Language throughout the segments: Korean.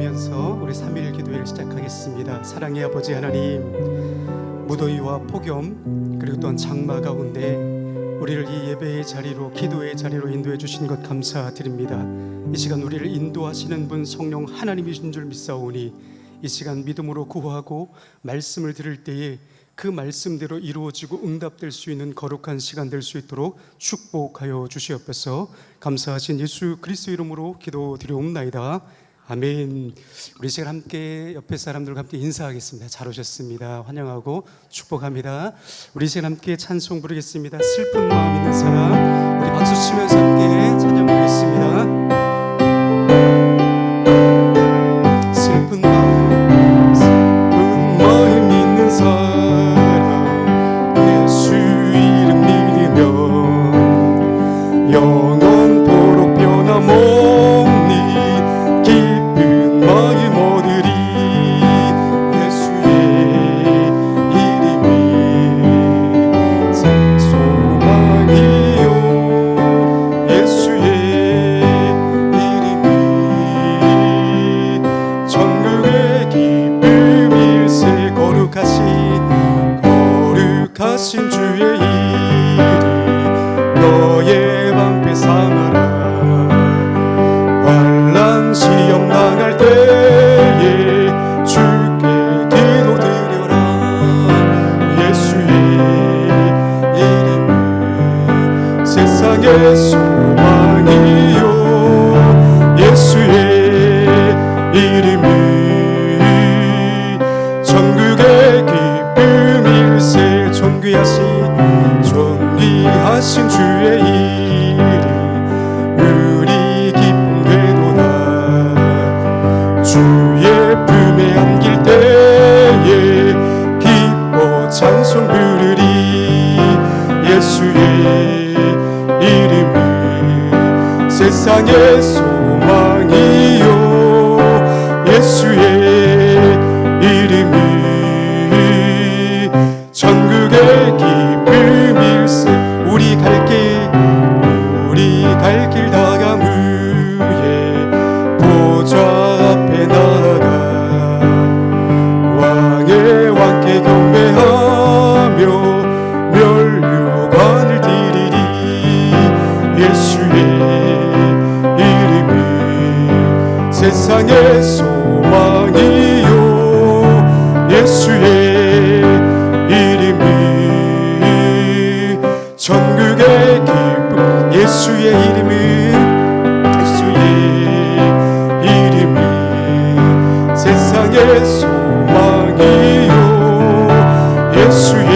기도하면서 우리 3일 기도회를 시작하겠습니다. 사랑의 아버지 하나님, 무더위와 폭염 그리고 또한 장마 가운데 우리를 이 예배의 자리로, 기도의 자리로 인도해 주신 것 감사드립니다. 이 시간 우리를 인도하시는 분 성령 하나님이신 줄 믿사오니 이 시간 믿음으로 구하고 말씀을 들을 때에 그 말씀대로 이루어지고 응답될 수 있는 거룩한 시간 될 수 있도록 축복하여 주시옵소서. 감사하신 예수 그리스도 이름으로 기도드리옵나이다. 아멘. 우리 시간 함께 옆에 사람들과 함께 인사하겠습니다. 잘 오셨습니다. 환영하고 축복합니다. 우리 시간 함께 찬송 부르겠습니다. 슬픈 마음 있는 사람, 우리 박수 치면서 함께 찬양 부르겠습니다. 슬픈 마음 있는 사람, 예수 이름 믿으면 영원토록 변함없니 기쁜 마음 얻으리. 예수의 이름이 소망이요, 예수의 이름이 천국의 기쁨일세. 거룩하신 주의 이름 너의 방패 삼아라. 환난 시험 당할 때에 주께 기도드려라. 예수의 이름은 세상의 소망이요, 예수의 이름은 천국의 기쁨일세. 존귀하신 주의 이름 우리 기쁨 되도다. 주의 품에 안길 때에 기뻐 찬송 부르리. 예수의 이름은 세상의 소망이요, 예수의 이름은 천국의 기쁨일세. 우리 갈 길 다감 후에 보좌 앞에 나아가 왕의 왕께 경배하며 멸류관을 드리리. 예수의 이름은 세상의 소망이요, 예수의 이름이 천국의 기쁨. 예수의 이름이 세상의 소망이요, 예수의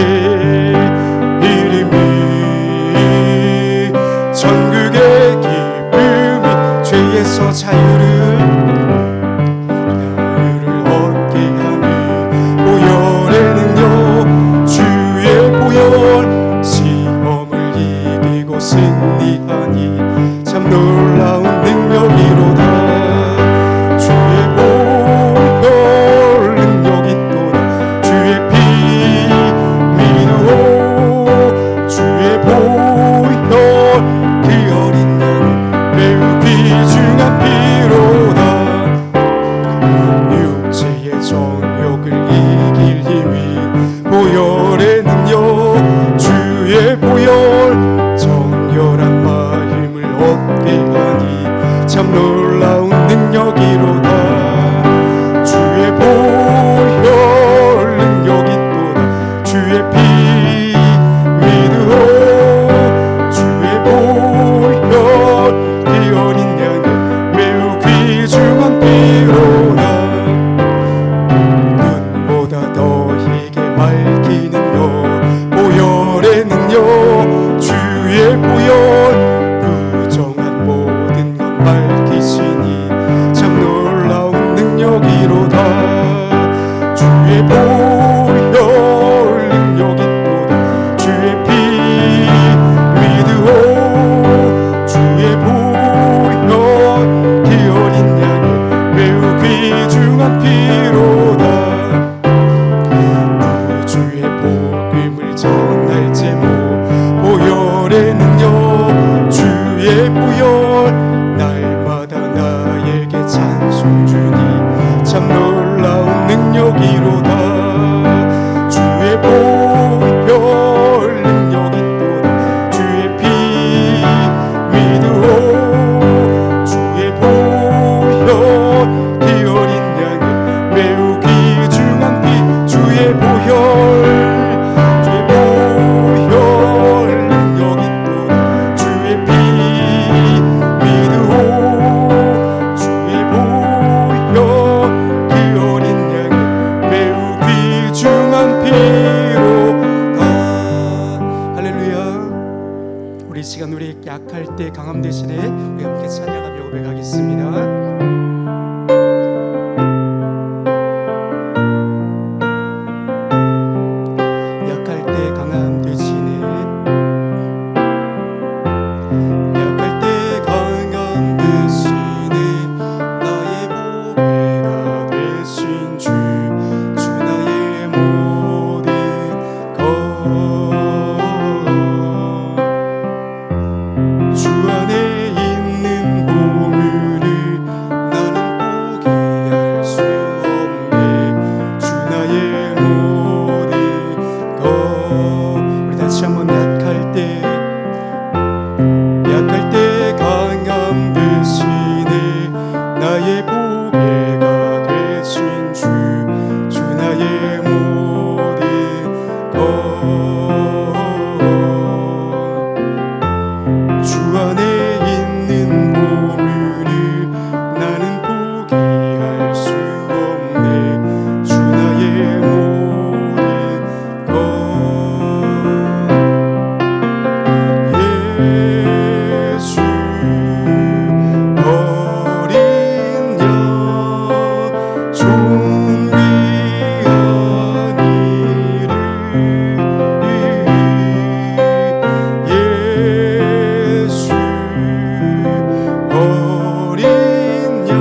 이름이 천국의 기쁨이 죄에서 자유를 얻게 하니 보혈의 능력, 주의 보혈 시험을 이기고 승리하니 참 놀라운 능력이로다. 주의 보혈 능력이 또다. 주의 피 믿으오. 주의 보혈 그 어린 양 매우 귀중한 피로다. 육체의 정욕을 이길 힘이 보혈의 능력, 주의 보혈 정결한 마음을 얻게 하니 참 놀라운 능력이로다. 주의 보혈 능력이 또다. 주의 피 믿으오. 주의 보혈 그 어린 양은 매우 귀중한 피로다. 눈보다 너희게 밝히는 것 보혈의 능력, 주의 보혈 부정한 모든 것 밝히시니 참 놀라운 능력이로다. 주의 보혈 능력이 또다. 주의 피 믿으오. 주의 보혈 그 어린 양은 매우 귀중한 피로다. 주의 복음을 전할 제목 보혈의 능력, 주의 보혈 날마다 나 찬양하겠습니다. 약할 때 강함 되시네, 약할 때 강함 되시네, 나의 보배가 되신 주, 주 나의 모든 것. 주 안에 있는 보물을 나는 포기할 수 없네, 주 나의 모든 것. 우리 다시 한번 약할 때 강함 되시네, 나의 보배가 되신 주, 주 나의 모든 것. 주 안에 있는 보물을 나는 포기할 수 없네, 주 나의 모든 것. 예수 어린 양 존귀한 이름, 예수 어린 양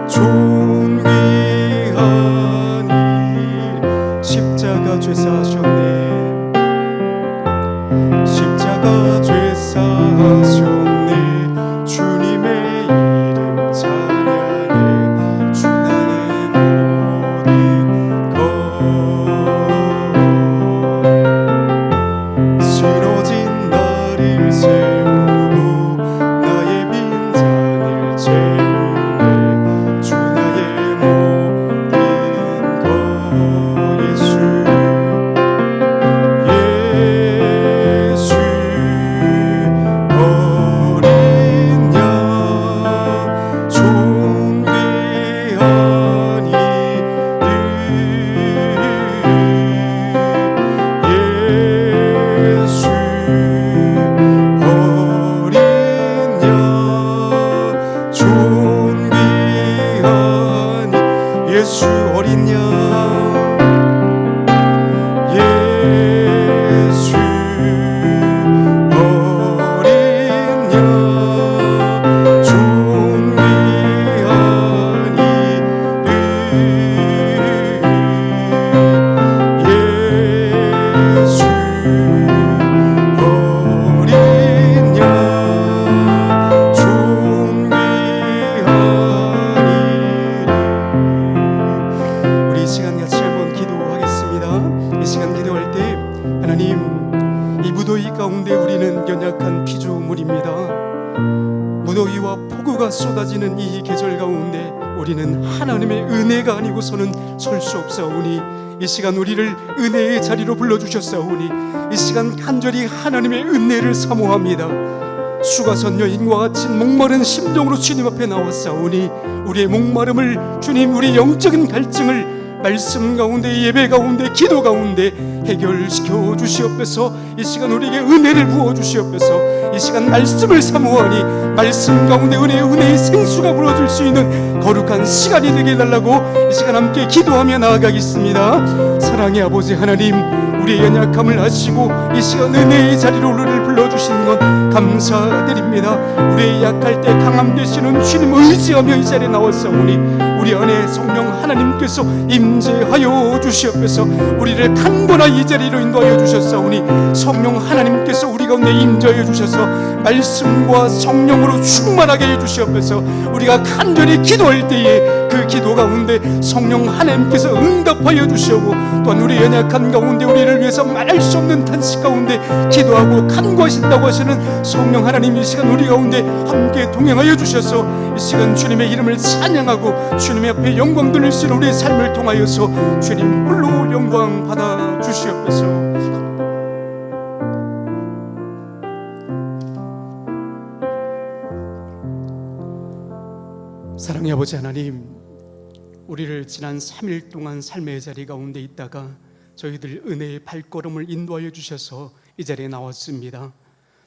존귀한 이름. 십자가 죄사하셨네, 십자가 죄사하셨네, 주님의 이름 찬양해, 주 나의 모든 것. 쓰러진 나를 세우고 나의 빈잔을 채우네, 주 나의 모든 것. 예수 어린 양 존귀한 이름, 예수 어린 양 존귀한 예수 어린 양, 예수 어린 양 존귀한 이름, 예수 어린 양 존귀한 이름. 우리 이 시간 같이 한번 기도하겠습니다. 이 시간 기도할 때 하나님, 이 무더위 가운데 우리는 연약한 피조물입니다. 무더위와 폭우가 쏟아지는 이 계절 가운데 우리는 하나님의 은혜가 아니고서는 설 수 없사오니, 이 시간 우리를 은혜의 자리로 불러주셨사오니 이 시간 간절히 하나님의 은혜를 사모합니다. 수가선 여인과 같이 목마른 심정으로 주님 앞에 나왔사오니 우리의 목마름을 주님, 우리의 영적인 갈증을 말씀 가운데, 예배 가운데, 기도 가운데 해결시켜 주시옵소서. 이 시간 우리에게 은혜를 부어 주시옵소서. 이 시간 말씀을 사모하니 말씀 가운데 은혜의 생수가 불어줄 수 있는 거룩한 시간이 되게 해달라고 이 시간 함께 기도하며 나아가겠습니다. 사랑의 아버지 하나님, 우리의 연약함을 아시고 이 시간 은혜의 자리로 우리를 불러주시는 것 감사드립니다. 우리의 약할 때 강함 되시는 주님 의지하며 이 자리에 나왔사오니 우리 안에 성령 하나님께서 임재하여 주시옵소서. 우리를 강건한 이 자리로 인도하여 주셨사오니 성령 하나님께서 우리 가운데 임재하여 주셔서 말씀과 성령으로 충만하게 해주시옵소서. 우리가 간절히 기도할 때에 그 기도 가운데 성령 하나님께서 응답하여 주시고, 또한 우리 연약한 가운데 우리를 위해서 말할 수 없는 탄식 가운데 기도하고 간구하신다고 하시는 성령 하나님, 이 시간 우리 가운데 함께 동행하여 주셔서 이 시간 주님의 이름을 찬양하고 주님의 앞에 영광 돌릴 수 있는 우리의 삶을 통하여서 주님 홀로 영광 받아 주시옵소서. 사랑의 아버지 하나님, 우리를 지난 3일 동안 삶의 자리 가운데 있다가 저희들 은혜의 발걸음을 인도하여 주셔서 이 자리에 나왔습니다.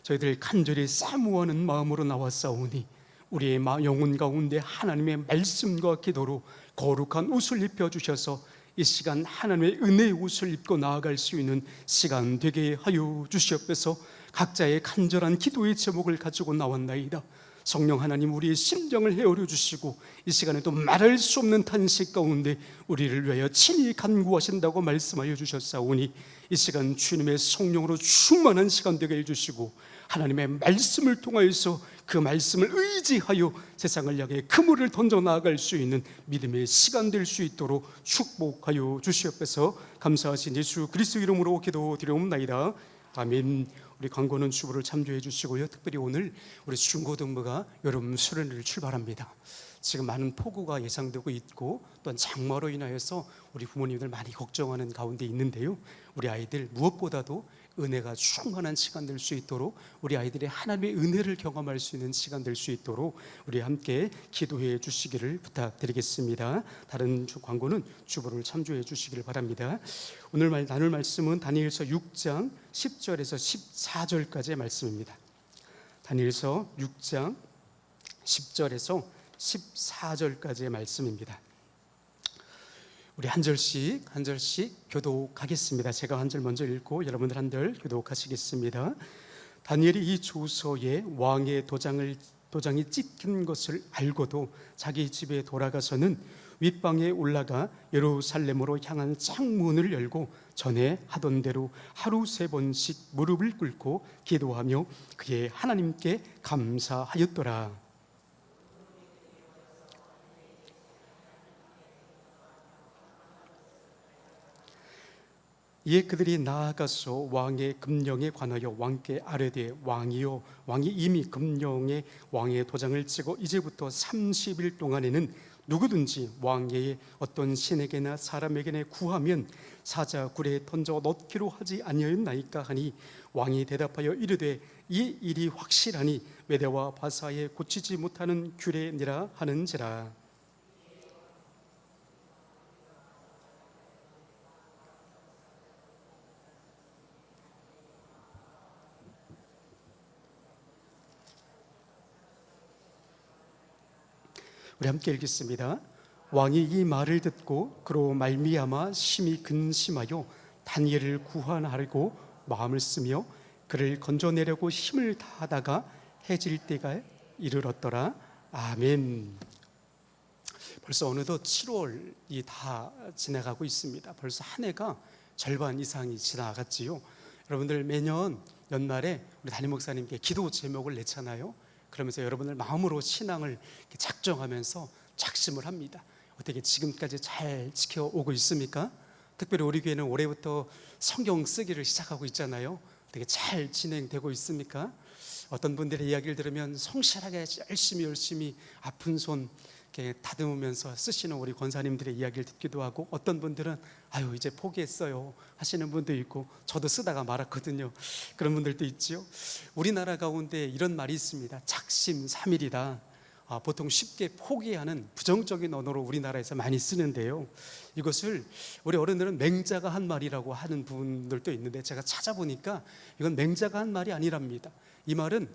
저희들 간절히 사모하는 마음으로 나왔사오니 우리의 영혼 가운데 하나님의 말씀과 기도로 거룩한 옷을 입혀주셔서 이 시간 하나님의 은혜의 옷을 입고 나아갈 수 있는 시간 되게 하여 주시옵소서. 각자의 간절한 기도의 제목을 가지고 나왔나이다. 성령 하나님, 우리의 심정을 헤아려 주시고 이 시간에도 말할 수 없는 탄식 가운데 우리를 위하여 친히 간구하신다고 말씀하여 주셨사오니 이 시간 주님의 성령으로 충만한 시간 되게 해주시고 하나님의 말씀을 통하여서 그 말씀을 의지하여 세상을 향해 그물을 던져 나아갈 수 있는 믿음의 시간 될 수 있도록 축복하여 주시옵소서. 감사하신 예수 그리스도 이름으로 기도드리옵나이다. 아멘. 우리 광고는 주부를 참조해 주시고요. 특별히 오늘 우리 중고등부가 여름 수련회를 출발합니다. 지금 많은 폭우가 예상되고 있고 또한 장마로 인하여서 우리 부모님들 많이 걱정하는 가운데 있는데요. 우리 아이들 무엇보다도 은혜가 충만한 시간 될 수 있도록, 우리 아이들이 하나님의 은혜를 경험할 수 있는 시간 될 수 있도록 우리 함께 기도해 주시기를 부탁드리겠습니다. 다른 광고는 주보를 참조해 주시기를 바랍니다. 오늘 나눌 말씀은 다니엘서 6장 10절에서 14절까지의 말씀입니다. 다니엘서 6장 10절에서 14절까지의 말씀입니다. 우리 한 절씩 교독하겠습니다. 제가 한 절 먼저 읽고 여러분들 한 절 교독하시겠습니다. 다니엘이 이 조서에 왕의 도장이 찍힌 것을 알고도 자기 집에 돌아가서는 윗방에 올라가 예루살렘으로 향한 창문을 열고 전에 하던 대로 하루 3번씩 무릎을 꿇고 기도하며 그의 하나님께 감사하였더라. 이에 그들이 나아가서 왕의 금령에 관하여 왕께 아뢰되 왕이여, 왕이 이미 금령에 왕의 도장을 찍어 이제부터 30일 동안에는 누구든지 왕의 어떤 신에게나 사람에게나 구하면 사자굴에 던져 넣기로 하지 아니하였나이까 하니 왕이 대답하여 이르되 이 일이 확실하니 메대와 바사에 고치지 못하는 규례니라 하는지라. 우리 함께 읽겠습니다. 왕이 이 말을 듣고 그로 말미암아 심히 근심하여 다니엘을 구하하려고 마음을 쓰며 그를 건져내려고 힘을 다하다가 해질 때가 이르렀더라. 아멘. 벌써 어느덧 7월이 다 지나가고 있습니다. 벌써 한 해가 절반 이상이 지나갔지요. 여러분들 매년 연말에 우리 담임 목사님께 기도 제목을 내잖아요. 그러면서 여러분들 마음으로 신앙을 작정하면서 작심을 합니다. 어떻게 지금까지 잘 지켜오고 있습니까? 특별히 우리 교회는 올해부터 성경 쓰기를 시작하고 있잖아요. 어떻게 잘 진행되고 있습니까? 어떤 분들의 이야기를 들으면 성실하게 열심히 아픈 손 이렇게 다듬으면서 쓰시는 우리 권사님들의 이야기를 듣기도 하고, 어떤 분들은 아유 이제 포기했어요 하시는 분도 있고, 저도 쓰다가 말았거든요. 그런 분들도 있죠. 우리나라 가운데 이런 말이 있습니다. 작심삼일이다. 보통 쉽게 포기하는 부정적인 언어로 우리나라에서 많이 쓰는데요, 이것을 우리 어른들은 맹자가 한 말이라고 하는 분들도 있는데 제가 찾아보니까 이건 맹자가 한 말이 아니랍니다. 이 말은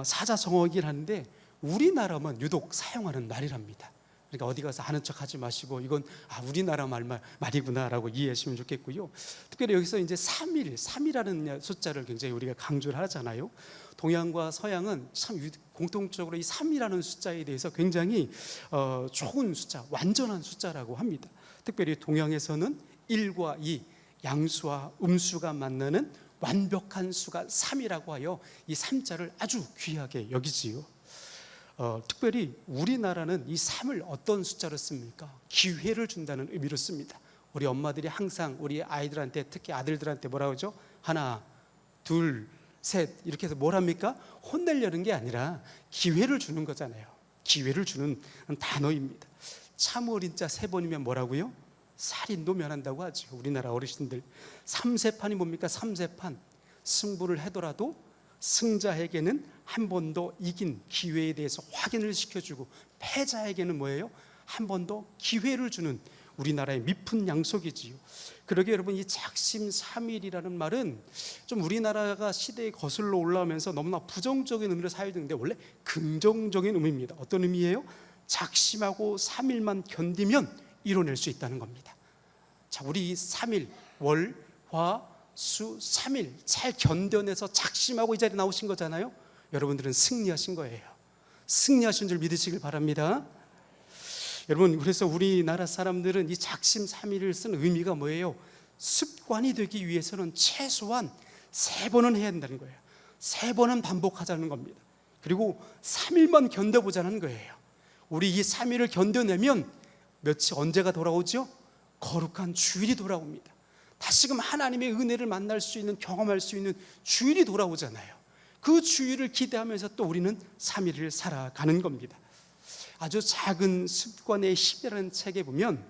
사자성어이긴 한데 우리나라만 유독 사용하는 말이랍니다. 그러니까 어디 가서 아는 척 하지 마시고 이건 우리나라 말이구나라고 이해하시면 좋겠고요. 특별히 여기서 이제 3이라는 숫자를 굉장히 우리가 강조를 하잖아요. 동양과 서양은 참 공통적으로 이 3이라는 숫자에 대해서 굉장히 좋은 숫자, 완전한 숫자라고 합니다. 특별히 동양에서는 1과 2, 양수와 음수가 만나는 완벽한 수가 3이라고 하여 이 3자를 아주 귀하게 여기지요. 특별히 우리나라는 이 3을 어떤 숫자로 씁니까? 기회를 준다는 의미로 씁니다. 우리 엄마들이 항상 우리 아이들한테, 특히 아들들한테 뭐라고 하죠? 하나, 둘, 셋 이렇게 해서 뭘 합니까? 혼내려는 게 아니라 기회를 주는 거잖아요. 기회를 주는 단어입니다. 참어린자 3번이면 뭐라고요? 살인도 면한다고 하죠. 우리나라 어르신들. 3세판이 뭡니까? 3세판. 승부를 하더라도 승자에게는 한 번 더 이긴 기회에 대해서 확인을 시켜주고, 패자에게는 뭐예요? 한 번 더 기회를 주는 우리나라의 미푼 양속이지요. 그러게 여러분, 이 작심삼일이라는 말은 좀 우리나라가 시대에 거슬러 올라오면서 너무나 부정적인 의미로 사용되는데 원래 긍정적인 의미입니다. 어떤 의미예요? 작심하고 3일만 견디면 이뤄낼 수 있다는 겁니다. 자, 우리 이 3일, 월, 화, 수 3일 잘 견뎌내서 작심하고 이 자리에 나오신 거잖아요. 여러분들은 승리하신 거예요. 승리하신 줄 믿으시길 바랍니다. 여러분, 그래서 우리나라 사람들은 이 작심삼일을 쓴 의미가 뭐예요? 습관이 되기 위해서는 최소한 3번은 해야 된다는 거예요. 3번은 반복하자는 겁니다. 그리고 3일만 견뎌보자는 거예요. 우리 이 3일을 견뎌내면 며칠, 언제가 돌아오죠? 거룩한 주일이 돌아옵니다. 다시금 하나님의 은혜를 만날 수 있는, 경험할 수 있는 주일이 돌아오잖아요. 그 주일을 기대하면서 또 우리는 3일을 살아가는 겁니다. 아주 작은 습관의 힘이라는 책에 보면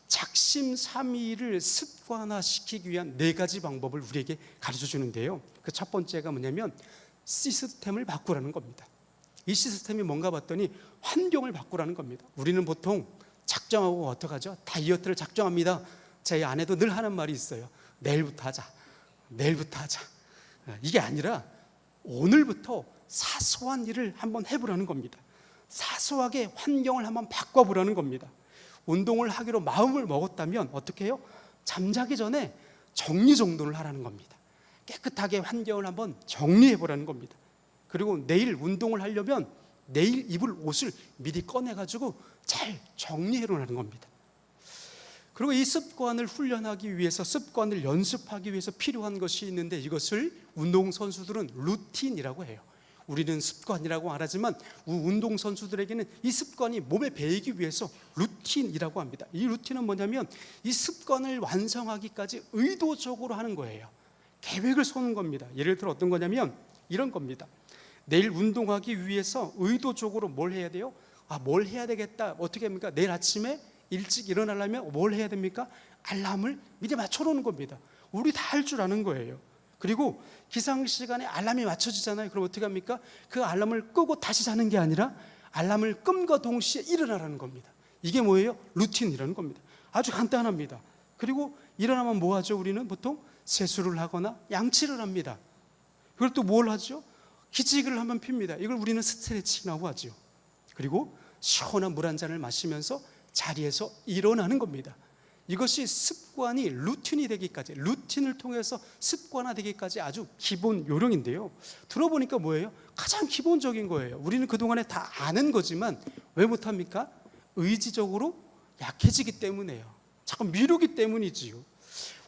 작심삼일을 습관화시키기 위한 4가지 방법을 우리에게 가르쳐 주는데요. 그 첫 번째가 뭐냐면 시스템을 바꾸라는 겁니다. 이 시스템이 뭔가 봤더니 환경을 바꾸라는 겁니다. 우리는 보통 작정하고 어떡하죠? 다이어트를 작정합니다. 제 아내도 늘 하는 말이 있어요. 내일부터 하자. 내일부터 하자. 이게 아니라 오늘부터 사소한 일을 한번 해보라는 겁니다. 사소하게 환경을 한번 바꿔보라는 겁니다. 운동을 하기로 마음을 먹었다면 어떻게 해요? 잠자기 전에 정리정돈을 하라는 겁니다. 깨끗하게 환경을 한번 정리해보라는 겁니다. 그리고 내일 운동을 하려면 내일 입을 옷을 미리 꺼내가지고 잘 정리해놓으라는 겁니다. 그리고 이 습관을 훈련하기 위해서, 습관을 연습하기 위해서 필요한 것이 있는데 이것을 운동선수들은 루틴이라고 해요. 우리는 습관이라고 말하지만 운동선수들에게는 이 습관이 몸에 배이기 위해서 루틴이라고 합니다. 이 루틴은 뭐냐면 이 습관을 완성하기까지 의도적으로 하는 거예요. 계획을 세우는 겁니다. 예를 들어 어떤 거냐면 이런 겁니다. 내일 운동하기 위해서 의도적으로 뭘 해야 돼요? 뭘 해야 되겠다. 어떻게 합니까? 내일 아침에 일찍 일어나려면 뭘 해야 됩니까? 알람을 미리 맞춰놓는 겁니다. 우리 다 할 줄 아는 거예요. 그리고 기상시간에 알람이 맞춰지잖아요. 그럼 어떻게 합니까? 그 알람을 끄고 다시 자는 게 아니라 알람을 끔과 동시에 일어나라는 겁니다. 이게 뭐예요? 루틴이라는 겁니다. 아주 간단합니다. 그리고 일어나면 뭐 하죠? 우리는 보통 세수를 하거나 양치를 합니다. 그걸 또 뭘 하죠? 기지개를 한번 핍니다. 이걸 우리는 스트레칭이라고 하죠. 그리고 시원한 물 한 잔을 마시면서 자리에서 일어나는 겁니다. 이것이 습관이 루틴이 되기까지, 루틴을 통해서 습관화되기까지 아주 기본 요령인데요. 들어보니까 뭐예요? 가장 기본적인 거예요. 우리는 그동안에 다 아는 거지만 왜 못합니까? 의지적으로 약해지기 때문에요. 자꾸 미루기 때문이지요.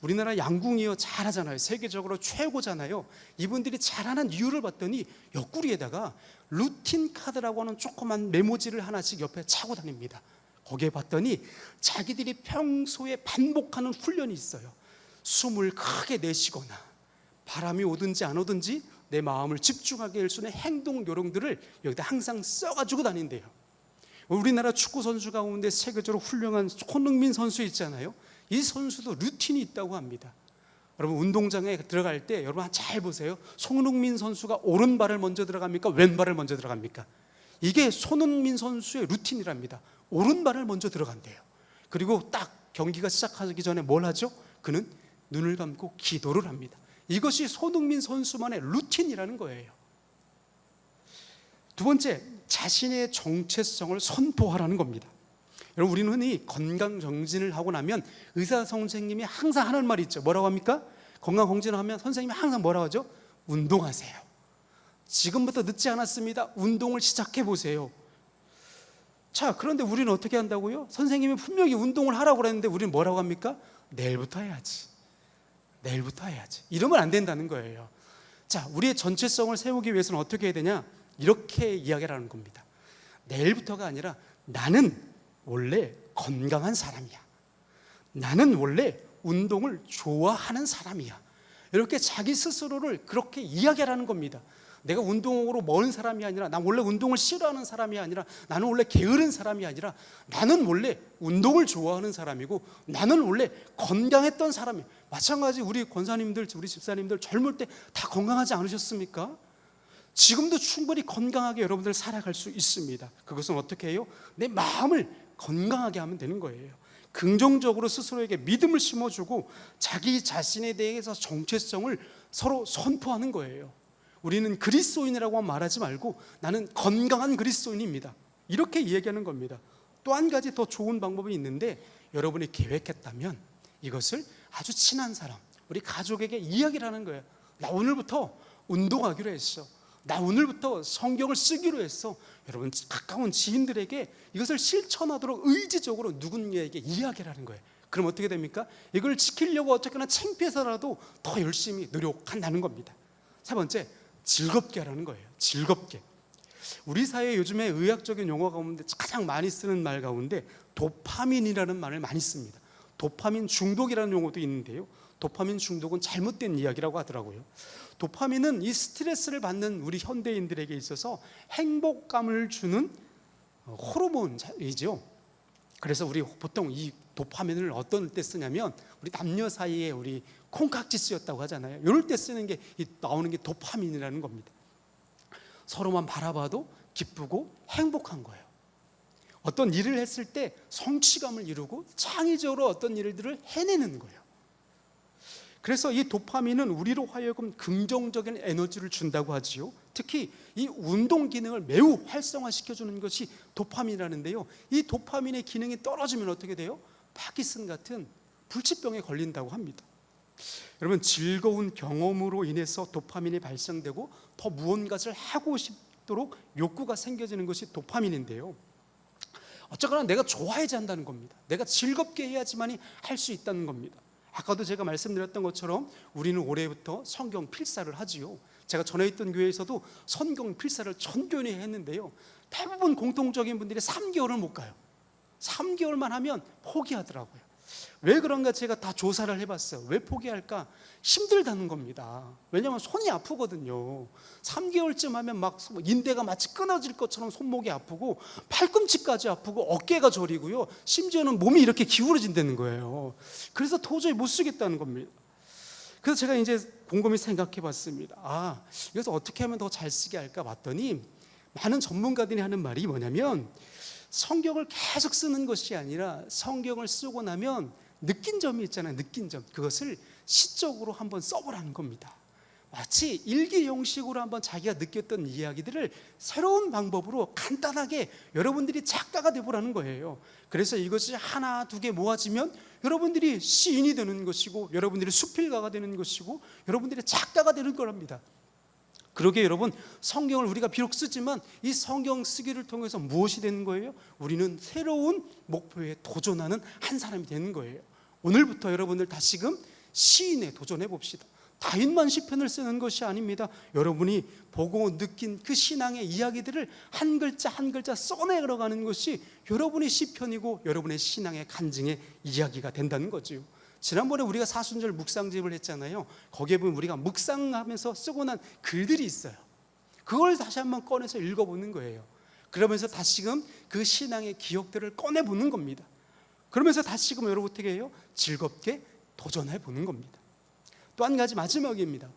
우리나라 양궁이요 잘하잖아요. 세계적으로 최고잖아요. 이분들이 잘하는 이유를 봤더니 옆구리에다가 루틴 카드라고 하는 조그만 메모지를 하나씩 옆에 차고 다닙니다. 거기에 봤더니 자기들이 평소에 반복하는 훈련이 있어요. 숨을 크게 내쉬거나 바람이 오든지 안 오든지 내 마음을 집중하게 할 수 있는 행동 요령들을 여기다 항상 써가지고 다닌대요. 우리나라 축구 선수 가운데 세계적으로 훌륭한 손흥민 선수 있잖아요. 이 선수도 루틴이 있다고 합니다. 여러분 운동장에 들어갈 때 여러분 잘 보세요. 손흥민 선수가 오른발을 먼저 들어갑니까? 왼발을 먼저 들어갑니까? 이게 손흥민 선수의 루틴이랍니다. 오른발을 먼저 들어간대요. 그리고 딱 경기가 시작하기 전에 뭘 하죠? 그는 눈을 감고 기도를 합니다. 이것이 손흥민 선수만의 루틴이라는 거예요. 두 번째, 자신의 정체성을 선포하라는 겁니다. 여러분 우리는 흔히 건강검진을 하고 나면 의사 선생님이 항상 하는 말이 있죠. 뭐라고 합니까? 건강검진을 하면 선생님이 항상 뭐라고 하죠? 운동하세요. 지금부터 늦지 않았습니다. 운동을 시작해 보세요. 자, 그런데 우리는 어떻게 한다고요? 선생님이 분명히 운동을 하라고 그랬는데 우리는 뭐라고 합니까? 내일부터 해야지. 내일부터 해야지. 이러면 안 된다는 거예요. 자, 우리의 전체성을 세우기 위해서는 어떻게 해야 되냐? 이렇게 이야기를 하는 겁니다. 내일부터가 아니라 나는 원래 건강한 사람이야. 나는 원래 운동을 좋아하는 사람이야. 이렇게 자기 스스로를 그렇게 이야기하라는 겁니다. 내가 운동으로 먼 사람이 아니라, 난 원래 운동을 싫어하는 사람이 아니라, 나는 원래 게으른 사람이 아니라, 나는 원래 운동을 좋아하는 사람이고, 나는 원래 건강했던 사람이에요. 마찬가지 우리 권사님들, 우리 집사님들 젊을 때 다 건강하지 않으셨습니까? 지금도 충분히 건강하게 여러분들 살아갈 수 있습니다. 그것은 어떻게 해요? 내 마음을 건강하게 하면 되는 거예요. 긍정적으로 스스로에게 믿음을 심어주고 자기 자신에 대해서 정체성을 서로 선포하는 거예요. 우리는 그리스도인이라고 말하지 말고 나는 건강한 그리스도인입니다, 이렇게 이야기하는 겁니다. 또 한 가지 더 좋은 방법이 있는데, 여러분이 계획했다면 이것을 아주 친한 사람, 우리 가족에게 이야기를 하는 거예요. 나 오늘부터 운동하기로 했어. 나 오늘부터 성경을 쓰기로 했어. 여러분, 가까운 지인들에게 이것을 실천하도록 의지적으로 누군가에게 이야기를 하는 거예요. 그럼 어떻게 됩니까? 이걸 지키려고 어쨌거나 창피해서라도 더 열심히 노력한다는 겁니다. 세 번째, 즐겁게 하라는 거예요. 즐겁게. 우리 사회에 요즘에 의학적인 용어 가운데 가장 많이 쓰는 말 가운데 도파민이라는 말을 많이 씁니다. 도파민 중독이라는 용어도 있는데요, 도파민 중독은 잘못된 이야기라고 하더라고요. 도파민은 이 스트레스를 받는 우리 현대인들에게 있어서 행복감을 주는 호르몬이죠. 그래서 우리 보통 이 도파민을 어떤 때 쓰냐면, 우리 남녀 사이에 우리 콩깍지 쓰였다고 하잖아요. 이럴 때 쓰는 게, 나오는 게 도파민이라는 겁니다. 서로만 바라봐도 기쁘고 행복한 거예요. 어떤 일을 했을 때 성취감을 이루고 창의적으로 어떤 일들을 해내는 거예요. 그래서 이 도파민은 우리로 하여금 긍정적인 에너지를 준다고 하지요. 특히 이 운동 기능을 매우 활성화시켜주는 것이 도파민이라는데요, 이 도파민의 기능이 떨어지면 어떻게 돼요? 파킨슨 같은 불치병에 걸린다고 합니다. 여러분, 즐거운 경험으로 인해서 도파민이 발생되고 더 무언가를 하고 싶도록 욕구가 생겨지는 것이 도파민인데요, 어쨌거나 내가 좋아야지 한다는 겁니다. 내가 즐겁게 해야지만이 할 수 있다는 겁니다. 아까도 제가 말씀드렸던 것처럼 우리는 올해부터 성경 필사를 하지요. 제가 전에 있던 교회에서도 성경 필사를 전교연에 했는데요, 대부분 공통적인 분들이 3개월을 못 가요. 3개월만 하면 포기하더라고요. 왜 그런가 제가 다 조사를 해봤어요. 왜 포기할까? 힘들다는 겁니다. 왜냐하면 손이 아프거든요. 3개월쯤 하면 막 인대가 마치 끊어질 것처럼 손목이 아프고 팔꿈치까지 아프고 어깨가 저리고요, 심지어는 몸이 이렇게 기울어진다는 거예요. 그래서 도저히 못 쓰겠다는 겁니다. 그래서 제가 이제 곰곰이 생각해 봤습니다. 이것을 어떻게 하면 더 잘 쓰게 할까 봤더니, 많은 전문가들이 하는 말이 뭐냐면, 성경을 계속 쓰는 것이 아니라 성경을 쓰고 나면 느낀 점이 있잖아요. 느낀 점, 그것을 시적으로 한번 써보라는 겁니다. 마치 일기 형식으로 한번 자기가 느꼈던 이야기들을 새로운 방법으로 간단하게 여러분들이 작가가 되보라는 거예요. 그래서 이것이 하나 두 개 모아지면 여러분들이 시인이 되는 것이고, 여러분들이 수필가가 되는 것이고, 여러분들이 작가가 되는 거랍니다. 그러게 여러분, 성경을 우리가 비록 쓰지만 이 성경 쓰기를 통해서 무엇이 되는 거예요? 우리는 새로운 목표에 도전하는 한 사람이 되는 거예요. 오늘부터 여러분들 다시금 시인에 도전해 봅시다. 다윗만 시편을 쓰는 것이 아닙니다. 여러분이 보고 느낀 그 신앙의 이야기들을 한 글자 한 글자 써내려가는 것이 여러분의 시편이고 여러분의 신앙의 간증의 이야기가 된다는 거죠. 지난번에 우리가 사순절 묵상집을 했잖아요. 거기에 보면 우리가 묵상하면서 쓰고 난 글들이 있어요. 그걸 다시 한번 꺼내서 읽어보는 거예요. 그러면서 다시금 그 신앙의 기억들을 꺼내보는 겁니다. 그러면서 다시금 여러분 어떻게 해요? 즐겁게 도전해보는 겁니다. 또 한 가지 마지막입니다.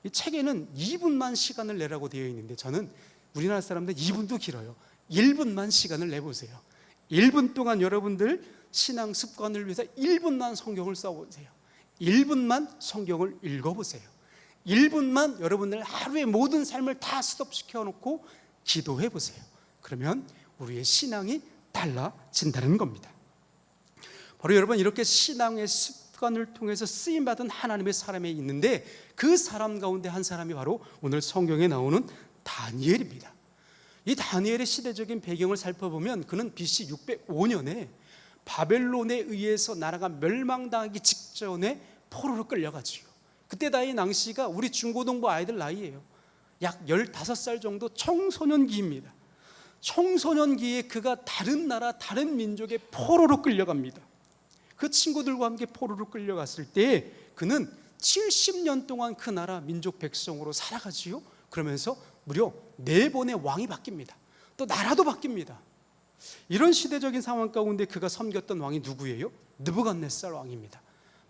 이 책에는 2분만 시간을 내라고 되어 있는데, 저는 우리나라 사람들 2분도 길어요. 1분만 시간을 내보세요. 1분 동안 여러분들 신앙 습관을 위해서 1분만 성경을 써보세요. 1분만 성경을 읽어보세요. 1분만 여러분들 하루의 모든 삶을 다 스톱시켜 놓고 기도해 보세요. 그러면 우리의 신앙이 달라진다는 겁니다. 바로 여러분, 이렇게 신앙의 습관을 통해서 쓰임받은 하나님의 사람이 있는데, 그 사람 가운데 한 사람이 바로 오늘 성경에 나오는 다니엘입니다. 이 다니엘의 시대적인 배경을 살펴보면, 그는 BC 605년에 바벨론에 의해서 나라가 멸망당하기 직전에 포로로 끌려가지요. 그때 나이 낭시가 우리 중고등부 아이들 나이예요. 약 15살 정도 청소년기입니다. 청소년기에 그가 다른 나라 다른 민족의 포로로 끌려갑니다. 그 친구들과 함께 포로로 끌려갔을 때 그는 70년 동안 그 나라 민족 백성으로 살아가지요. 그러면서 무려 4번의 왕이 바뀝니다. 또 나라도 바뀝니다. 이런 시대적인 상황 가운데 그가 섬겼던 왕이 누구예요? 느부갓네살 왕입니다.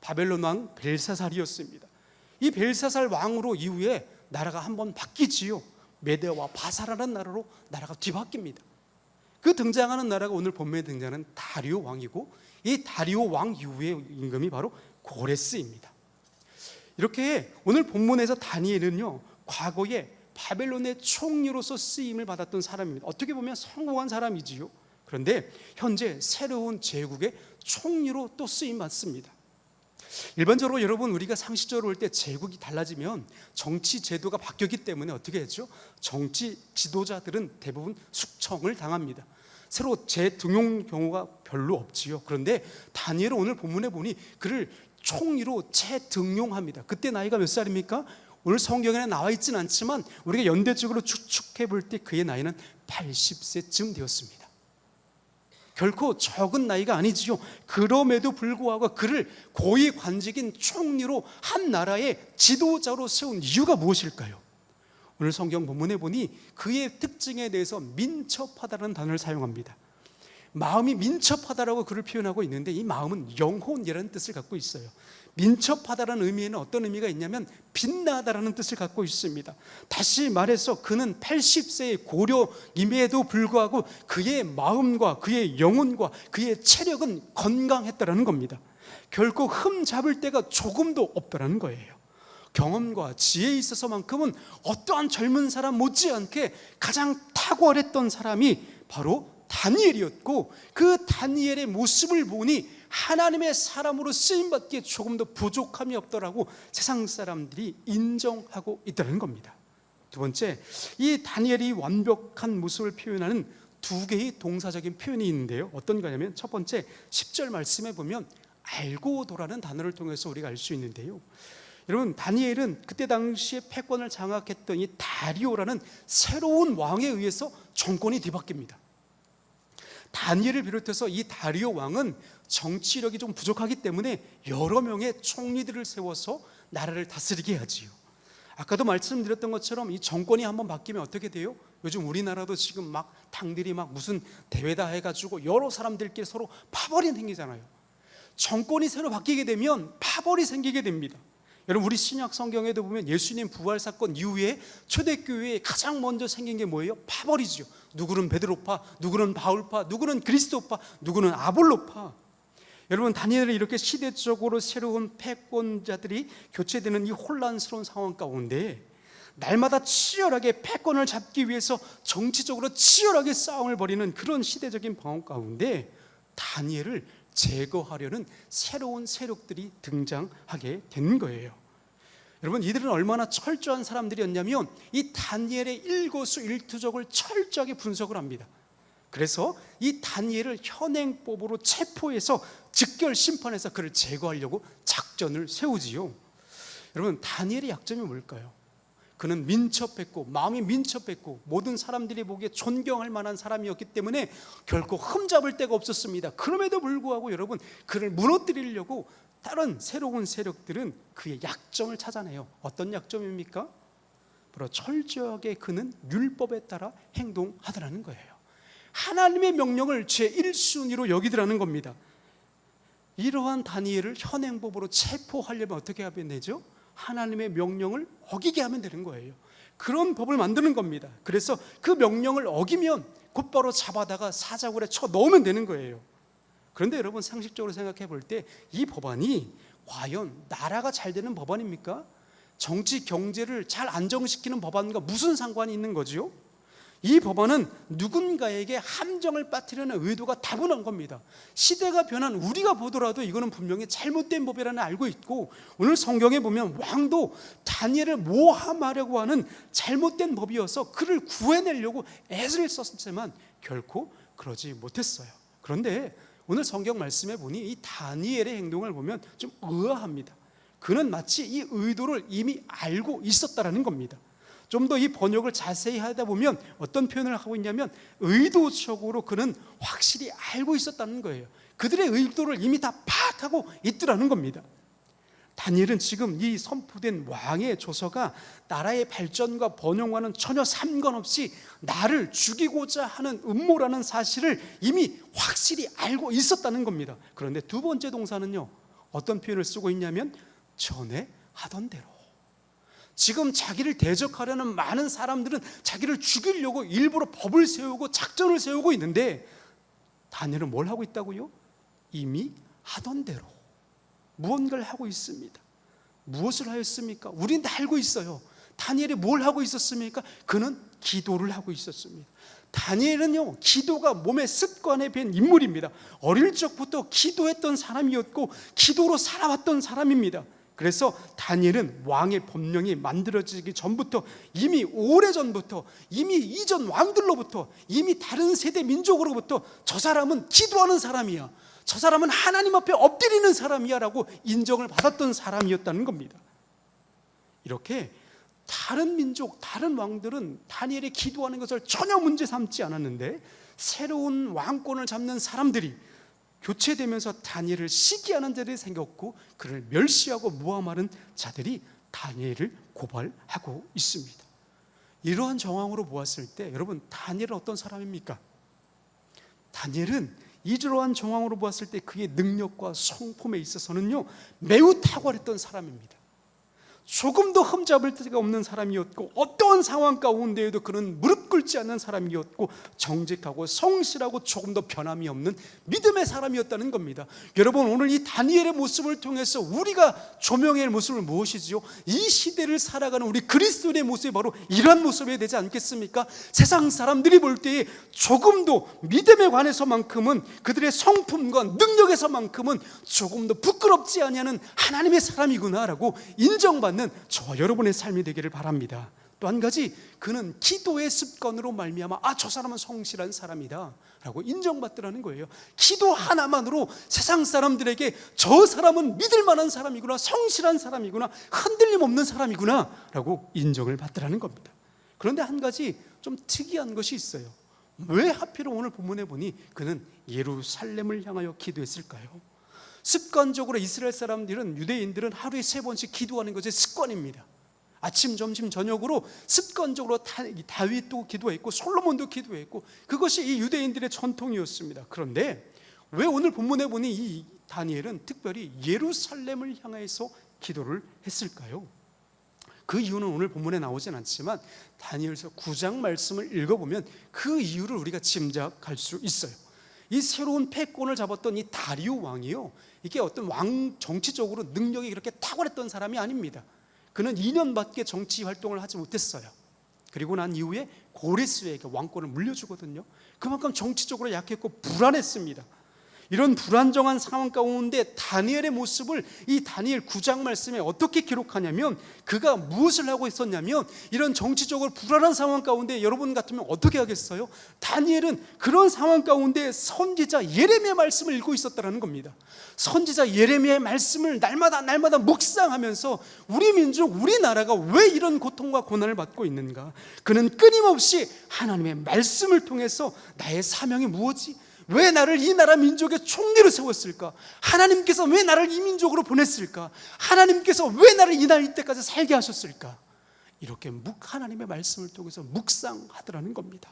바벨론 왕 벨사살이었습니다. 이 벨사살 왕으로 이후에 나라가 한번 바뀌지요. 메대와 바사라는 나라로 나라가 뒤바뀝니다. 그 등장하는 나라가 오늘 본문에 등장하는 다리오 왕이고, 이 다리오 왕 이후의 임금이 바로 고레스입니다. 이렇게 오늘 본문에서 다니엘은요, 과거에 바벨론의 총리로서 쓰임을 받았던 사람입니다. 어떻게 보면 성공한 사람이지요. 그런데 현재 새로운 제국의 총리로 또 쓰임 받습니다. 일반적으로 여러분, 우리가 상식적으로 볼 때 제국이 달라지면 정치 제도가 바뀌었기 때문에 어떻게 했죠? 정치 지도자들은 대부분 숙청을 당합니다. 새로 재등용 경우가 별로 없지요. 그런데 다니엘은 오늘 본문에 보니 그를 총리로 재등용합니다. 그때 나이가 몇 살입니까? 오늘 성경에는 나와 있지는 않지만 우리가 연대적으로 추측해 볼 때 그의 나이는 80세쯤 되었습니다. 결코 적은 나이가 아니지요. 그럼에도 불구하고 그를 고위 관직인 총리로 한 나라의 지도자로 세운 이유가 무엇일까요? 오늘 성경 본문에 보니 그의 특징에 대해서 민첩하다는 단어를 사용합니다. 마음이 민첩하다라고 그를 표현하고 있는데, 이 마음은 영혼이라는 뜻을 갖고 있어요. 민첩하다라는 의미에는 어떤 의미가 있냐면 빛나다라는 뜻을 갖고 있습니다. 다시 말해서 그는 80세의 고령임에도 불구하고 그의 마음과 그의 영혼과 그의 체력은 건강했다라는 겁니다. 결코 흠잡을 데가 조금도 없다라는 거예요. 경험과 지혜에 있어서만큼은 어떠한 젊은 사람 못지않게 가장 탁월했던 사람이 바로 다니엘이었고, 그 다니엘의 모습을 보니 하나님의 사람으로 쓰임받기에 조금 더 부족함이 없더라고 세상 사람들이 인정하고 있다는 겁니다. 두 번째, 이 다니엘이 완벽한 모습을 표현하는 두 개의 동사적인 표현이 있는데요. 어떤 거냐면, 첫 번째 10절 말씀에 보면 알고도라는 단어를 통해서 우리가 알 수 있는데요. 여러분, 다니엘은 그때 당시에 패권을 장악했던 이 다리오라는 새로운 왕에 의해서 정권이 뒤바뀝니다. 다니엘을 비롯해서 이 다리오 왕은 정치력이 좀 부족하기 때문에 여러 명의 총리들을 세워서 나라를 다스리게 하지요. 아까도 말씀드렸던 것처럼 이 정권이 한번 바뀌면 어떻게 돼요? 요즘 우리나라도 지금 막 당들이 막 무슨 대회다 해가지고 여러 사람들끼리 서로 파벌이 생기잖아요. 정권이 새로 바뀌게 되면 파벌이 생기게 됩니다. 여러분, 우리 신약 성경에도 보면 예수님 부활 사건 이후에 초대교회에 가장 먼저 생긴 게 뭐예요? 파벌이죠. 누구는 베드로파, 누구는 바울파, 누구는 그리스도파, 누구는 아볼로파. 여러분, 다니엘은 이렇게 시대적으로 새로운 패권자들이 교체되는 이 혼란스러운 상황 가운데 날마다 치열하게 패권을 잡기 위해서 정치적으로 치열하게 싸움을 벌이는 그런 시대적인 방황 가운데 다니엘을 제거하려는 새로운 세력들이 등장하게 된 거예요. 여러분, 이들은 얼마나 철저한 사람들이었냐면 이 다니엘의 일거수일투족을 철저하게 분석을 합니다. 그래서 이 다니엘을 현행법으로 체포해서 즉결 심판해서 그를 제거하려고 작전을 세우지요. 여러분, 다니엘의 약점이 뭘까요? 그는 민첩했고 마음이 민첩했고 모든 사람들이 보기에 존경할 만한 사람이었기 때문에 결코 흠잡을 데가 없었습니다. 그럼에도 불구하고 여러분, 그를 무너뜨리려고 다른 새로운 세력들은 그의 약점을 찾아내요. 어떤 약점입니까? 바로 철저하게 그는 율법에 따라 행동하더라는 거예요. 하나님의 명령을 제1순위로 여기더라는 겁니다. 이러한 다니엘을 현행법으로 체포하려면 어떻게 하면 되죠? 하나님의 명령을 어기게 하면 되는 거예요. 그런 법을 만드는 겁니다. 그래서 그 명령을 어기면 곧바로 잡아다가 사자굴에 쳐 넣으면 되는 거예요. 그런데 여러분, 상식적으로 생각해 볼 때 이 법안이 과연 나라가 잘 되는 법안입니까? 정치 경제를 잘 안정시키는 법안과 무슨 상관이 있는 거지요? 이 법안은 누군가에게 함정을 빠뜨리려는 의도가 다분한 겁니다. 시대가 변한 우리가 보더라도 이거는 분명히 잘못된 법이라는 알고 있고, 오늘 성경에 보면 왕도 다니엘을 모함하려고 하는 잘못된 법이어서 그를 구해내려고 애를 썼지만 결코 그러지 못했어요. 그런데 오늘 성경 말씀에 보니 이 다니엘의 행동을 보면 좀 의아합니다. 그는 마치 이 의도를 이미 알고 있었다라는 겁니다. 좀 더 이 번역을 자세히 하다 보면 어떤 표현을 하고 있냐면 의도적으로 그는 확실히 알고 있었다는 거예요. 그들의 의도를 이미 다 파악하고 있더라는 겁니다. 다니엘은 지금 이 선포된 왕의 조서가 나라의 발전과 번영과는 전혀 상관없이 나를 죽이고자 하는 음모라는 사실을 이미 확실히 알고 있었다는 겁니다. 그런데 두 번째 동사는요, 어떤 표현을 쓰고 있냐면 전에 하던 대로. 지금 자기를 대적하려는 많은 사람들은 자기를 죽이려고 일부러 법을 세우고 작전을 세우고 있는데, 다니엘은 뭘 하고 있다고요? 이미 하던 대로 무언가를 하고 있습니다. 무엇을 하였습니까? 우리는 다 알고 있어요. 다니엘이 뭘 하고 있었습니까? 그는 기도를 하고 있었습니다. 다니엘은요, 기도가 몸의 습관에 밴 인물입니다. 어릴 적부터 기도했던 사람이었고 기도로 살아왔던 사람입니다. 그래서 다니엘은 왕의 법령이 만들어지기 전부터, 이미 오래전부터, 이미 이전 왕들로부터, 이미 다른 세대 민족으로부터 저 사람은 기도하는 사람이야, 저 사람은 하나님 앞에 엎드리는 사람이야 라고 인정을 받았던 사람이었다는 겁니다. 이렇게 다른 민족, 다른 왕들은 다니엘이 기도하는 것을 전혀 문제 삼지 않았는데, 새로운 왕권을 잡는 사람들이 교체되면서 다니엘을 시기하는 자들이 생겼고, 그를 멸시하고 모함하는 자들이 다니엘을 고발하고 있습니다. 이러한 정황으로 보았을 때 여러분, 다니엘은 어떤 사람입니까? 다니엘은 이러한 정황으로 보았을 때 그의 능력과 성품에 있어서는요, 매우 탁월했던 사람입니다. 조금도 흠잡을 데가 없는 사람이었고, 어떠한 상황 가운데에도 그는 무릎 꿇지 않는 사람이었고, 정직하고 성실하고 조금도 변함이 없는 믿음의 사람이었다는 겁니다. 여러분, 오늘 이 다니엘의 모습을 통해서 우리가 조명해야 할 모습은 무엇이지요? 이 시대를 살아가는 우리 그리스도인의 모습이 바로 이러한 모습이 되지 않겠습니까? 세상 사람들이 볼 때에 조금도 믿음에 관해서만큼은, 그들의 성품과 능력에서만큼은 조금도 부끄럽지 아니하는 하나님의 사람이구나라고 인정받는 저와 여러분의 삶이 되기를 바랍니다. 또 한 가지, 그는 기도의 습관으로 말미암아 저 사람은 성실한 사람이다 라고 인정받더라는 거예요. 기도 하나만으로 세상 사람들에게 저 사람은 믿을 만한 사람이구나, 성실한 사람이구나, 흔들림 없는 사람이구나 라고 인정을 받더라는 겁니다. 그런데 한 가지 좀 특이한 것이 있어요. 왜 하필 오늘 본문에 보니 그는 예루살렘을 향하여 기도했을까요? 습관적으로 이스라엘 사람들은, 유대인들은 하루에 3번씩 기도하는 것이 습관입니다. 아침, 점심, 저녁으로 습관적으로 다윗도 기도했고 솔로몬도 기도했고, 그것이 이 유대인들의 전통이었습니다. 그런데 왜 오늘 본문에 보니 이 다니엘은 특별히 예루살렘을 향해서 기도를 했을까요? 그 이유는 오늘 본문에 나오진 않지만 다니엘서 9장 말씀을 읽어보면 그 이유를 우리가 짐작할 수 있어요. 이 새로운 패권을 잡았던 이 다리오 왕이요, 이게 어떤 왕 정치적으로 능력이 그렇게 탁월했던 사람이 아닙니다. 그는 2년밖에 정치 활동을 하지 못했어요. 그리고 난 이후에 고레스에게 왕권을 물려주거든요. 그만큼 정치적으로 약했고 불안했습니다. 이런 불안정한 상황 가운데 다니엘의 모습을 이 다니엘 9장 말씀에 어떻게 기록하냐면, 그가 무엇을 하고 있었냐면, 이런 정치적으로 불안한 상황 가운데 여러분 같으면 어떻게 하겠어요? 다니엘은 그런 상황 가운데 선지자 예레미야 말씀을 읽고 있었다는 겁니다. 선지자 예레미야의 말씀을 날마다 묵상하면서 우리 민족, 우리나라가 왜 이런 고통과 고난을 받고 있는가, 그는 끊임없이 하나님의 말씀을 통해서 나의 사명이 무엇이, 왜 나를 이 나라 민족의 총리로 세웠을까? 하나님께서 왜 나를 이 민족으로 보냈을까? 하나님께서 왜 나를 이 나라 이때까지 살게 하셨을까? 이렇게 하나님의 말씀을 통해서 묵상하더라는 겁니다.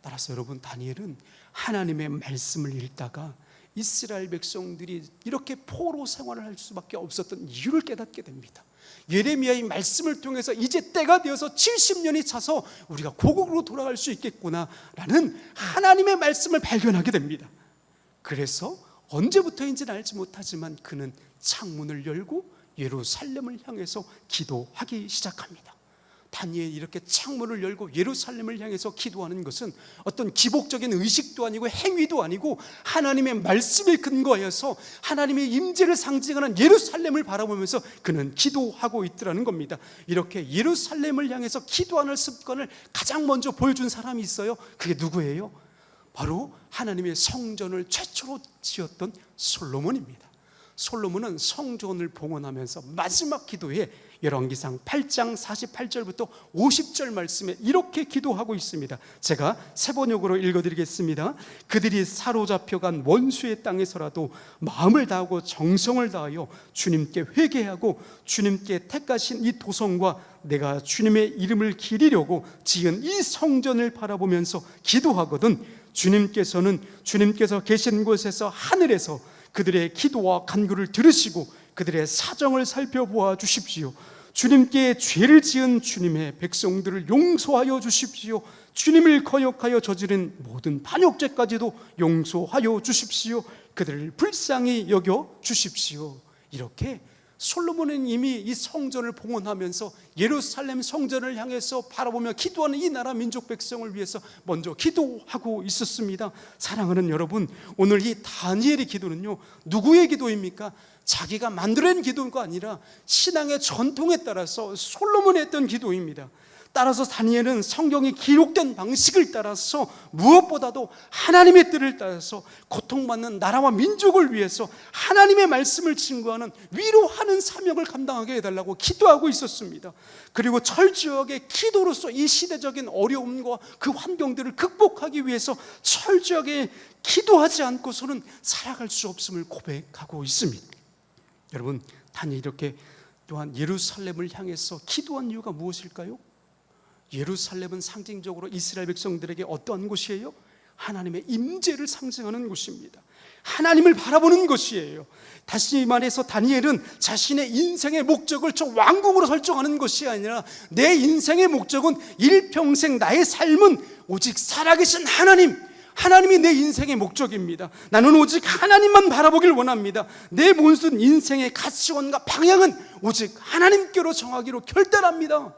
따라서 여러분, 다니엘은 하나님의 말씀을 읽다가 이스라엘 백성들이 이렇게 포로 생활을 할 수밖에 없었던 이유를 깨닫게 됩니다. 예레미야의 말씀을 통해서 이제 때가 되어서 70년이 차서 우리가 고국으로 돌아갈 수 있겠구나라는 하나님의 말씀을 발견하게 됩니다. 그래서 언제부터인지는 알지 못하지만 그는 창문을 열고 예루살렘을 향해서 기도하기 시작합니다. 다니엘이 이렇게 창문을 열고 예루살렘을 향해서 기도하는 것은 어떤 기복적인 의식도 아니고 행위도 아니고 하나님의 말씀에 근거해서 하나님의 임재를 상징하는 예루살렘을 바라보면서 그는 기도하고 있더라는 겁니다. 이렇게 예루살렘을 향해서 기도하는 습관을 가장 먼저 보여준 사람이 있어요. 그게 누구예요? 바로 하나님의 성전을 최초로 지었던 솔로몬입니다. 솔로몬은 성전을 봉헌하면서 마지막 기도에 열왕기상 8장 48절부터 50절 말씀에 이렇게 기도하고 있습니다. 제가 세 번역으로 읽어드리겠습니다. 그들이 사로잡혀간 원수의 땅에서라도 마음을 다하고 정성을 다하여 주님께 회개하고 주님께 택하신 이 도성과 내가 주님의 이름을 기리려고 지은 이 성전을 바라보면서 기도하거든 주님께서 계신 곳에서 하늘에서 그들의 기도와 간구를 들으시고 그들의 사정을 살펴보아 주십시오. 주님께 죄를 지은 주님의 백성들을 용서하여 주십시오. 주님을 거역하여 저지른 모든 반역죄까지도 용서하여 주십시오. 그들을 불쌍히 여겨 주십시오. 이렇게 솔로몬은 이미 이 성전을 봉헌하면서 예루살렘 성전을 향해서 바라보며 기도하는 이 나라 민족 백성을 위해서 먼저 기도하고 있었습니다. 사랑하는 여러분, 오늘 이 다니엘의 기도는요, 누구의 기도입니까? 자기가 만들어낸 기도가 아니라 신앙의 전통에 따라서 솔로몬이 했던 기도입니다. 따라서 다니엘은 성경이 기록된 방식을 따라서 무엇보다도 하나님의 뜻을 따라서 고통받는 나라와 민족을 위해서 하나님의 말씀을 증거하는 위로하는 사명을 감당하게 해달라고 기도하고 있었습니다. 그리고 철저하게 기도로서 이 시대적인 어려움과 그 환경들을 극복하기 위해서 철저하게 기도하지 않고서는 살아갈 수 없음을 고백하고 있습니다. 여러분, 다니엘이 이렇게 또한 예루살렘을 향해서 기도한 이유가 무엇일까요? 예루살렘은 상징적으로 이스라엘 백성들에게 어떠한 곳이에요? 하나님의 임재를 상징하는 곳입니다. 하나님을 바라보는 곳이에요. 다시 말해서 다니엘은 자신의 인생의 목적을 저 왕궁으로 설정하는 것이 아니라 내 인생의 목적은 일평생 나의 삶은 오직 살아계신 하나님이 내 인생의 목적입니다. 나는 오직 하나님만 바라보길 원합니다. 내 모든 인생의 가치관과 방향은 오직 하나님께로 정하기로 결단합니다.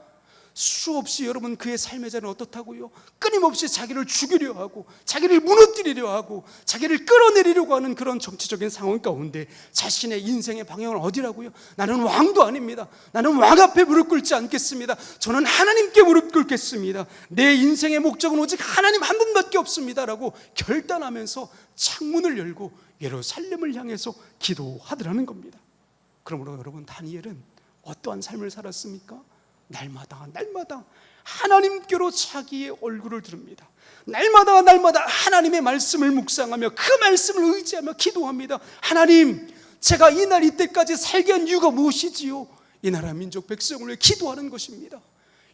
수없이 여러분 그의 삶의 자는 어떻다고요? 끊임없이 자기를 죽이려 하고 자기를 무너뜨리려 하고 자기를 끌어내리려고 하는 그런 정치적인 상황 가운데 자신의 인생의 방향은 어디라고요? 나는 왕도 아닙니다. 나는 왕 앞에 무릎 꿇지 않겠습니다. 저는 하나님께 무릎 꿇겠습니다. 내 인생의 목적은 오직 하나님 한 분밖에 없습니다 라고 결단하면서 창문을 열고 예루살렘을 향해서 기도하더라는 겁니다. 그러므로 여러분, 다니엘은 어떠한 삶을 살았습니까? 날마다 하나님께로 자기의 얼굴을 드립니다. 날마다 하나님의 말씀을 묵상하며 그 말씀을 의지하며 기도합니다. 하나님, 제가 이 날 이때까지 살게 한 이유가 무엇이지요? 이 나라 민족 백성을 위해 기도하는 것입니다.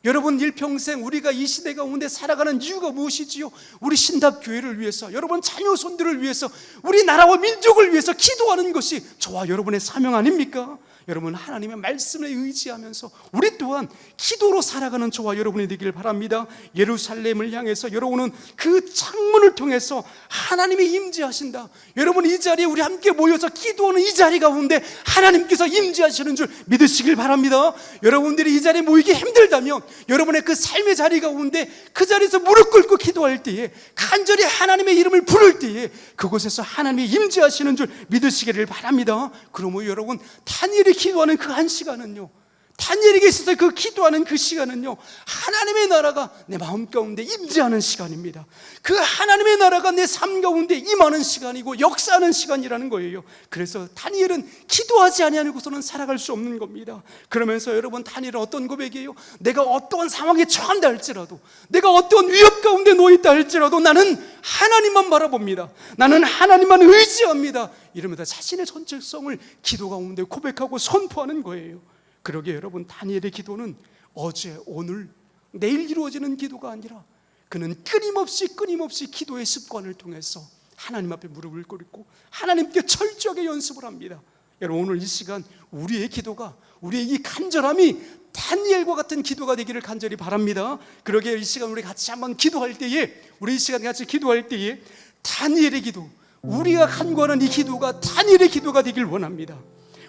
여러분, 일평생 우리가 이 시대 가운데 살아가는 이유가 무엇이지요? 우리 신답교회를 위해서, 여러분 자녀손들을 위해서, 우리 나라와 민족을 위해서 기도하는 것이 저와 여러분의 사명 아닙니까? 여러분, 하나님의 말씀에 의지하면서 우리 또한 기도로 살아가는 저와 여러분이 되길 바랍니다. 예루살렘을 향해서 여러분은 그 창문을 통해서 하나님이 임재하신다. 여러분, 이 자리에 우리 함께 모여서 기도하는 이 자리 가운데 하나님께서 임재하시는 줄 믿으시길 바랍니다. 여러분들이 이 자리에 모이기 힘들다면 여러분의 그 삶의 자리 가운데 그 자리에서 무릎 꿇고 기도할 때에, 간절히 하나님의 이름을 부를 때에 그곳에서 하나님이 임재하시는 줄 믿으시기를 바랍니다. 그러므로 여러분, 다니엘이 기도하는 그 한 시간은요, 다니엘에게 있어서 그 기도하는 그 시간은요, 하나님의 나라가 내 마음 가운데 임재하는 시간입니다. 그 하나님의 나라가 내 삶 가운데 임하는 시간이고 역사하는 시간이라는 거예요. 그래서 다니엘은 기도하지 아니하고서는 살아갈 수 없는 겁니다. 그러면서 여러분, 다니엘은 어떤 고백이에요? 내가 어떠한 상황에 처한다 할지라도, 내가 어떤 위협 가운데 놓여있다 할지라도 나는 하나님만 바라봅니다. 나는 하나님만 의지합니다. 이러면서 자신의 전체성을 기도 가운데 고백하고 선포하는 거예요. 그러게 여러분, 다니엘의 기도는 어제, 오늘, 내일 이루어지는 기도가 아니라 그는 끊임없이 기도의 습관을 통해서 하나님 앞에 무릎을 꿇고 하나님께 철저하게 연습을 합니다. 여러분, 오늘 이 시간 우리의 기도가, 우리의 이 간절함이 다니엘과 같은 기도가 되기를 간절히 바랍니다. 그러게 이 시간 우리 같이 한번 기도할 때에, 우리 이 시간 같이 기도할 때에 다니엘의 기도, 우리가 간구하는 이 기도가 다니엘의 기도가 되길 원합니다.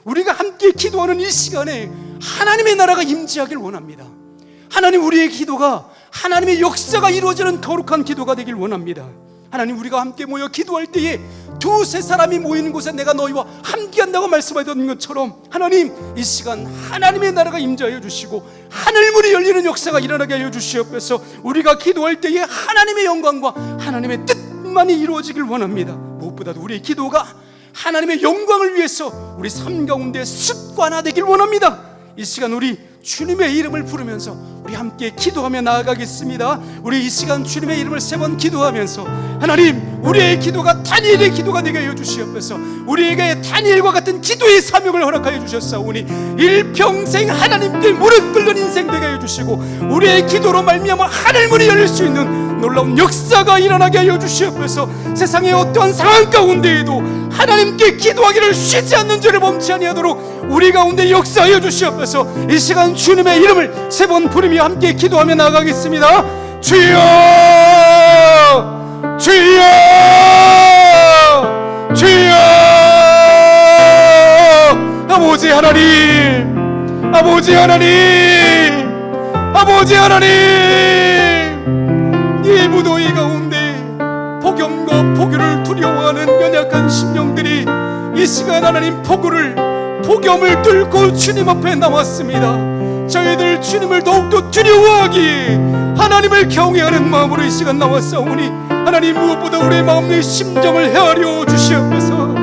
우리가 함께 기도하는 이 시간에 하나님의 나라가 임재하길 원합니다. 하나님, 우리의 기도가 하나님의 역사가 이루어지는 거룩한 기도가 되길 원합니다. 하나님, 우리가 함께 모여 기도할 때에 두세 사람이 모이는 곳에 내가 너희와 함께한다고 말씀하셨던 것처럼 하나님, 이 시간 하나님의 나라가 임재하여 주시고 하늘문이 열리는 역사가 일어나게 하여 주시옵소서. 우리가 기도할 때에 하나님의 영광과 하나님의 뜻만이 이루어지길 원합니다. 무엇보다도 우리의 기도가 하나님의 영광을 위해서 우리 삶 가운데 습관화되길 원합니다. 이 시간 우리 주님의 이름을 부르면서 우리 함께 기도하며 나아가겠습니다. 우리 이 시간 주님의 이름을 세 번 기도하면서 하나님, 우리의 기도가 다니엘의 기도가 되게 하여 주시옵소서. 우리에게 다니엘과 같은 기도의 사명을 허락하여 주셨사오니 일평생 하나님께 무릎 꿇는 인생 되게 하여 주시고 우리의 기도로 말미암아 하늘문이 열릴 수 있는 놀라운 역사가 일어나게 하여 주시옵소서. 세상의 어떠한 상황 가운데에도 하나님께 기도하기를 쉬지 않는 죄를 범치 아니하도록 우리 가운데 역사하여 주시옵소서. 이 시간 주님의 이름을 3번 부르며 함께 기도하며 나아가겠습니다. 주여, 주여, 주여. 아버지 하나님, 아버지 하나님, 아버지 하나님, 이 무더위 가운데 폭염과 폭우를 두려워하는 연약한 심령들이 이 시간 하나님 폭염을 뚫고 주님 앞에 나왔습니다. 저희들 주님을 더욱더 두려워하기에 하나님을 경외하는 마음으로 이 시간 나왔사오니 하나님 무엇보다 우리의 마음의 심정을 헤아려 주시옵소서.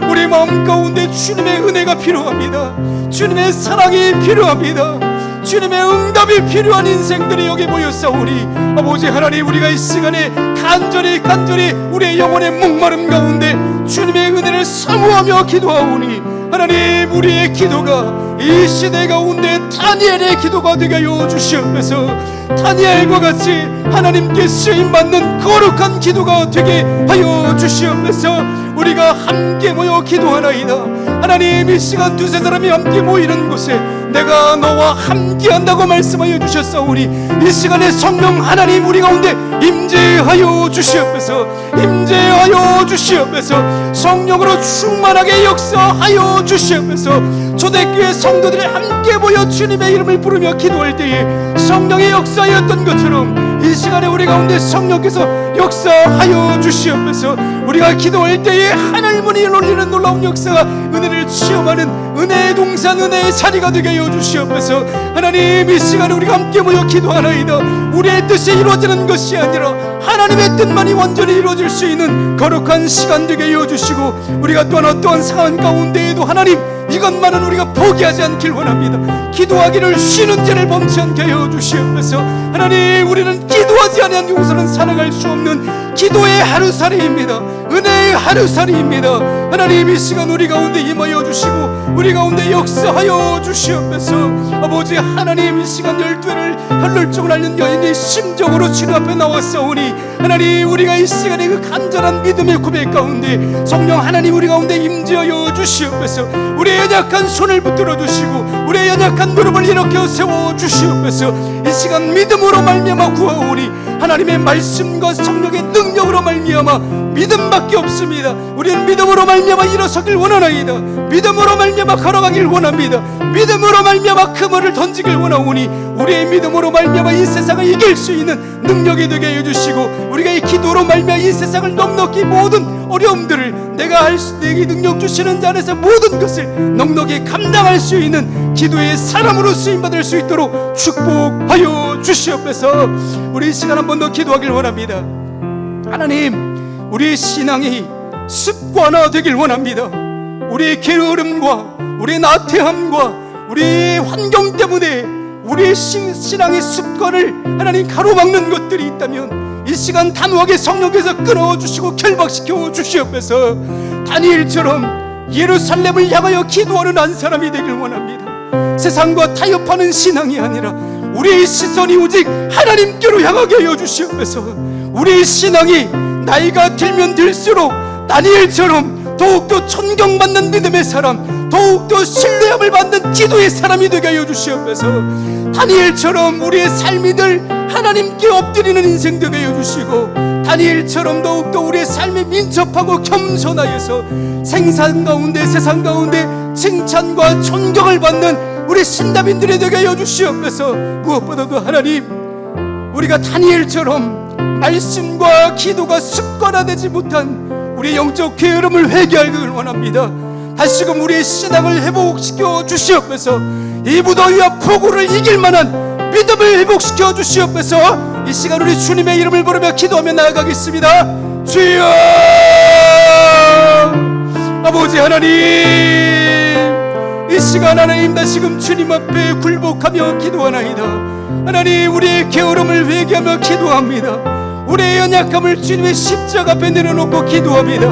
우리 마음 가운데 주님의 은혜가 필요합니다. 주님의 사랑이 필요합니다. 주님의 응답이 필요한 인생들이 여기 모였사오니 아버지 하나님, 우리가 이 시간에 간절히 우리의 영혼의 목마름 가운데 주님의 은혜를 사모하며 기도하오니 하나님, 우리의 기도가 이 시대 가운데 다니엘의 기도가 되게 하여 주시옵소서. 다니엘과 같이 하나님께 쓰임받는 거룩한 기도가 되게 하여 주시옵소서. 우리가 함께 모여 기도하나이다. 하나님, 이 시간 두세 사람이 함께 모이는 곳에 내가 너와 함께한다고 말씀하여 주셨사오니 이 시간에 성령 하나님 우리 가운데 임재하여 주시옵소서. 임재하여 주시옵소서. 성령으로 충만하게 역사하여 주시옵소서. 초대교회 성도들이 함께 모여 주님의 이름을 부르며 기도할 때에 성령의 역사였던 것처럼 이 시간에 우리 가운데 성령께서 역사하여 주시옵소서. 우리가 기도할 때에 하늘 문이 열리는 놀라운 역사가 은혜를 체험하는 은혜의 동산, 은혜의 자리가 되게 하여 주시옵소서. 하나님, 이 시간에 우리가 함께 모여 기도하나이다. 우리의 뜻이 이루어지는 것이 아니라 하나님의 뜻만이 완전히 이루어질 수 있는 거룩한 시간 되게 하여 주시고, 우리가 또한 어떠한 상황 가운데에도 하나님 이것만은 우리가 포기하지 않길 원합니다. 기도하기를 쉬는 죄를 범치 않게 하여 주시옵소서. 하나님, 우리는 기도하지 아니한 용서는 살아갈 수 없는 기도의 하루살이입니다. 은혜의 하루살이입니다. 하나님, 이 시간 우리 가운데 임하여 주시고 우리 가운데 역사하여 주시옵소서. 아버지 하나님, 이 시간 12회를 혈룰증을 앓는 여인이 심정으로 주님 앞에 나왔사오니 하나님, 우리가 이 시간에 그 간절한 믿음의 고백 가운데 성령 하나님 우리 가운데 임재하여 주시옵소서. 우리의 연약한 손을 붙들어 주시고 우리의 연약한 무릎을 일으켜 세워 주시옵소서. 이 시간 믿음으로 말미암아 구하오니 하나님의 말씀과 성령의 능력으로 말미암아 믿음밖에 없습니다. 우리는 믿음으로 말미암아 일어서길 원하나이다. 믿음으로 말미암아 걸어가길 원합니다. 믿음으로 말미암아 그물을 던지길 원하오니 우리의 믿음으로 말미암아 이 세상을 이길 수 있는 능력이 되게 해주시고 우리가 이 기도로 말미암아 이 세상을 넉넉히 모든 어려움들을 내가 할 수, 내게 능력 주시는 자 안에서 모든 것을 넉넉히 감당할 수 있는 기도의 사람으로 쓰임받을 수 있도록 축복하여 주시옵소서. 우리 이 시간 한 번 더 기도하길 원합니다. 하나님, 우리의 신앙이 습관화 되길 원합니다. 우리의 게으름과 우리의 나태함과 우리의 환경 때문에 우리의 신앙의 습관을 하나님 가로막는 것들이 있다면 이 시간 단호하게 성령께서 끊어주시고 결박시켜 주시옵소서. 다니엘처럼 예루살렘을 향하여 기도하는 한 사람이 되길 원합니다. 세상과 타협하는 신앙이 아니라 우리의 시선이 오직 하나님께로 향하게 하여 주시옵소서. 우리의 신앙이 나이가 들면 들수록 다니엘처럼 더욱더 존경받는 믿음의 사람, 더욱더 신뢰함을 받는 기도의 사람이 되게 하여 주시옵소서. 다니엘처럼 우리의 삶이 늘 하나님께 엎드리는 인생 되게 하여 주시고 다니엘처럼 더욱더 우리의 삶이 민첩하고 겸손하여서 생산 가운데 세상 가운데 칭찬과 존경을 받는 우리 신다빈들이 되게 하여 주시옵소서. 무엇보다도 하나님, 우리가 다니엘처럼 말씀과 기도가 습관화되지 못한 우리의 영적 게으름을 회개하기를 원합니다. 다시금 우리의 신앙을 회복시켜 주시옵소서. 이 무더위와 폭우를 이길 만한 믿음을 회복시켜 주시옵소서. 이 시간 우리 주님의 이름을 부르며 기도하며 나아가겠습니다. 주여, 아버지 하나님, 이 시간 하나님 다시금 주님 앞에 굴복하며 기도하나이다. 하나님, 우리의 게으름을 회개하며 기도합니다. 우리의 연약함을 주님의 십자가 앞에 내려놓고 기도합니다.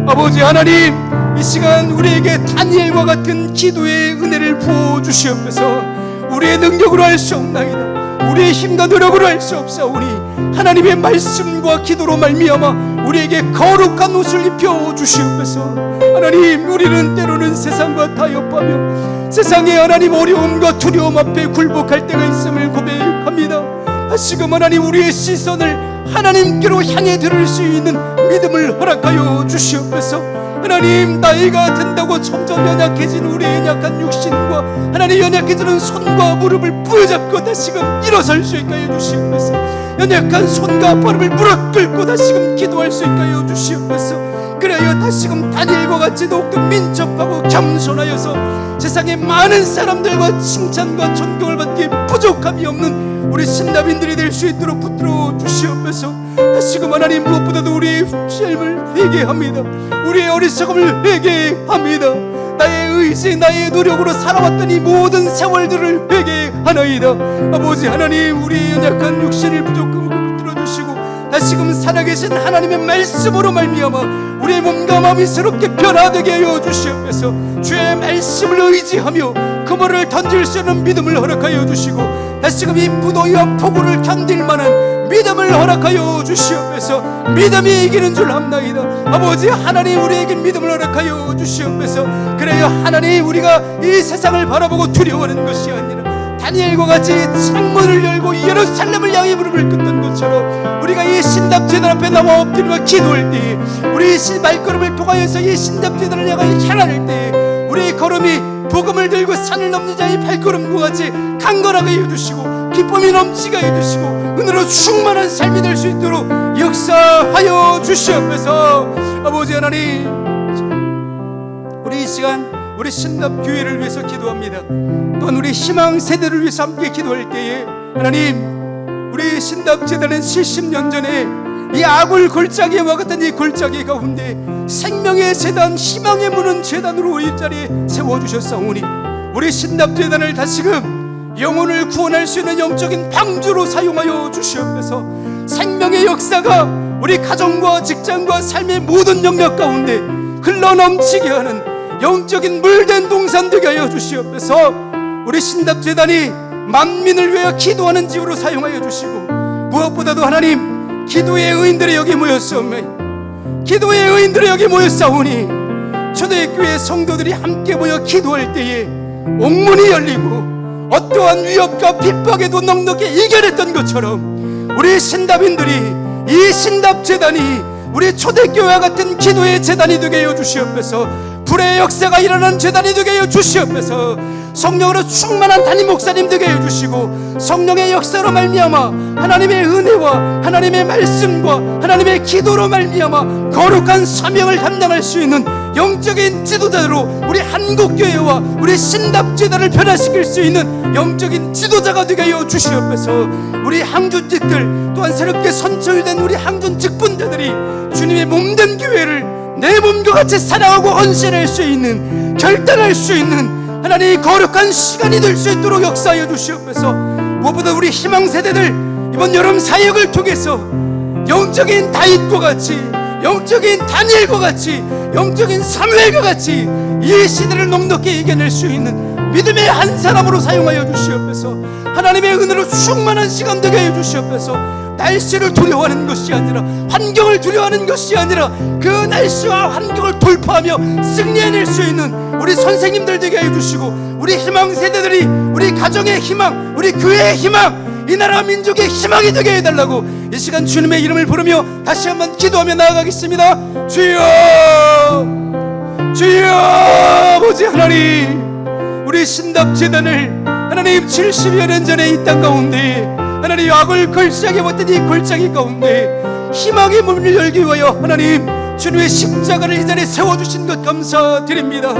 아버지 하나님, 이 시간 우리에게 다니엘과 같은 기도의 은혜를 부어주시옵소서. 우리의 능력으로 할 수 없나이다. 우리의 힘과 노력으로 할 수 없사오니 하나님의 말씀과 기도로 말미암아 우리에게 거룩한 옷을 입혀 주시옵소서. 하나님, 우리는 때로는 세상과 타협하며 세상의 하나님 어려움과 두려움 앞에 굴복할 때가 있음을 고백합니다. 다시금 하나님, 우리의 시선을 하나님께로 향해 들을 수 있는 믿음을 허락하여 주시옵소서. 하나님, 나이가 든다고 점점 연약해진 우리의 연약한 육신과 하나님 연약해지는 손과 무릎을 부여잡고 다시금 일어설 수 있게 하여 주시옵소서. 연약한 손과 무릎을 무릎 꿇고 다시금 기도할 수 있게 하여 주시옵소서. 그래야 다시금 다니엘과 같이 더욱더 민첩하고 겸손하여서 세상의 많은 사람들과 칭찬과 존경을 받기에 부족함이 없는 우리 신나빈들이 될 수 있도록 붙들어 주시옵소서. 다시금 하나님, 무엇보다도 우리의 삶을 회개합니다. 우리의 어리석음을 회개합니다. 나의 의지, 나의 노력으로 살아왔던 이 모든 세월들을 회개하나이다. 아버지 하나님, 우리의 연약한 육신을 부족함을 붙들어 주시고 다시금 살아계신 하나님의 말씀으로 말미암아 우리의 몸과 마음이 새롭게 변화되게 하여 주시옵소서. 주의 말씀을 의지하며 그물을 던질 수 있는 믿음을 허락하여 주시고 다시금 이 무더위와 폭우를 견딜 만한 믿음을 허락하여 주시옵소서. 믿음이 이기는 줄 압나이다. 아버지 하나님, 우리에게 믿음을 허락하여 주시옵소서. 그래야 하나님, 우리가 이 세상을 바라보고 두려워하는 것이 아니라 다니엘과 같이 창문을 열고 예루살렘을 향해 무릎을 꿇던 것처럼 우리가 이 신답제단 앞에 나와 엎드리며 기도할 때, 우리 말걸음을 통하여서 이 신답제단을 향할 때 우리의 걸음이 복음을 들고 산을 넘는 자의 발걸음과 같이 강건하게 해주시고 기쁨이 넘치게 해주시고 은혜로 충만한 삶이 될 수 있도록 역사하여 주시옵소서. 아버지 하나님, 우리 이 시간 우리 신납교회를 위해서 기도합니다. 또한 우리 희망 세대를 위해서 함께 기도할 때에 하나님, 우리 신납재단은 70년 전에 이 아굴 골짜기와 같은 이 골짜기 가운데 생명의 재단, 희망의 문은 재단으로 이 자리에 세워주셨사오니 우리 신납재단을 다시금 영혼을 구원할 수 있는 영적인 방주로 사용하여 주시옵소서. 생명의 역사가 우리 가정과 직장과 삶의 모든 영역 가운데 흘러넘치게 하는 영적인 물된 동산 되게 하여 주시옵소서. 우리 신답재단이 만민을 위하여 기도하는 집으로 사용하여 주시고 무엇보다도 하나님, 기도의 의인들이 여기 모였사오니 기도의 의인들이 여기 모였사오니 초대교회 성도들이 함께 모여 기도할 때에 옥문이 열리고 어떠한 위협과 핍박에도 넉넉히 이겨냈던 것처럼 우리 신답인들이 이 신답재단이 우리 초대교회와 같은 기도의 재단이 되게 하여 주시옵소서. 불의 역사가 일어나는 재단이 되게 하여 주시옵소서. 성령으로 충만한 담임 목사님 되게 하여 주시고 성령의 역사로 말미암아 하나님의 은혜와 하나님의 말씀과 하나님의 기도로 말미암아 거룩한 사명을 감당할 수 있는 영적인 지도자로 우리 한국교회와 우리 신답재단을 변화시킬 수 있는 영적인 지도자가 되게 하여 주시옵소서. 우리 항준직들 또한 새롭게 선출된 우리 항준 직분자들이 주님의 몸된 교회를 내 몸과 같이 사랑하고 헌신할 수 있는, 결단할 수 있는 하나님의 거룩한 시간이 될 수 있도록 역사하여 주시옵소서. 무엇보다 우리 희망세대들 이번 여름 사역을 통해서 영적인 다윗과 같이, 영적인 다니엘과 같이, 영적인 사무엘과 같이 이 시대를 넉넉히 이겨낼 수 있는 믿음의 한 사람으로 사용하여 주시옵소서. 하나님의 은혜로 충만한 시간 되게 해 주시옵소서. 날씨를 두려워하는 것이 아니라, 환경을 두려워하는 것이 아니라 그 날씨와 환경을 돌파하며 승리해낼 수 있는 우리 선생님들 되게 해주시고 우리 희망 세대들이 우리 가정의 희망, 우리 교회의 희망, 이 나라 민족의 희망이 되게 해달라고 이 시간 주님의 이름을 부르며 다시 한번 기도하며 나아가겠습니다. 주여, 주여. 아버지 하나님, 우리 신답재단을 하나님 70여 년 전에 이 땅 가운데 하나님 악을 걸작에 못된 이 골짜기 가운데 희망의 문을 열기 위하여 하나님 주님의 십자가를 이 자리에 세워주신 것 감사드립니다.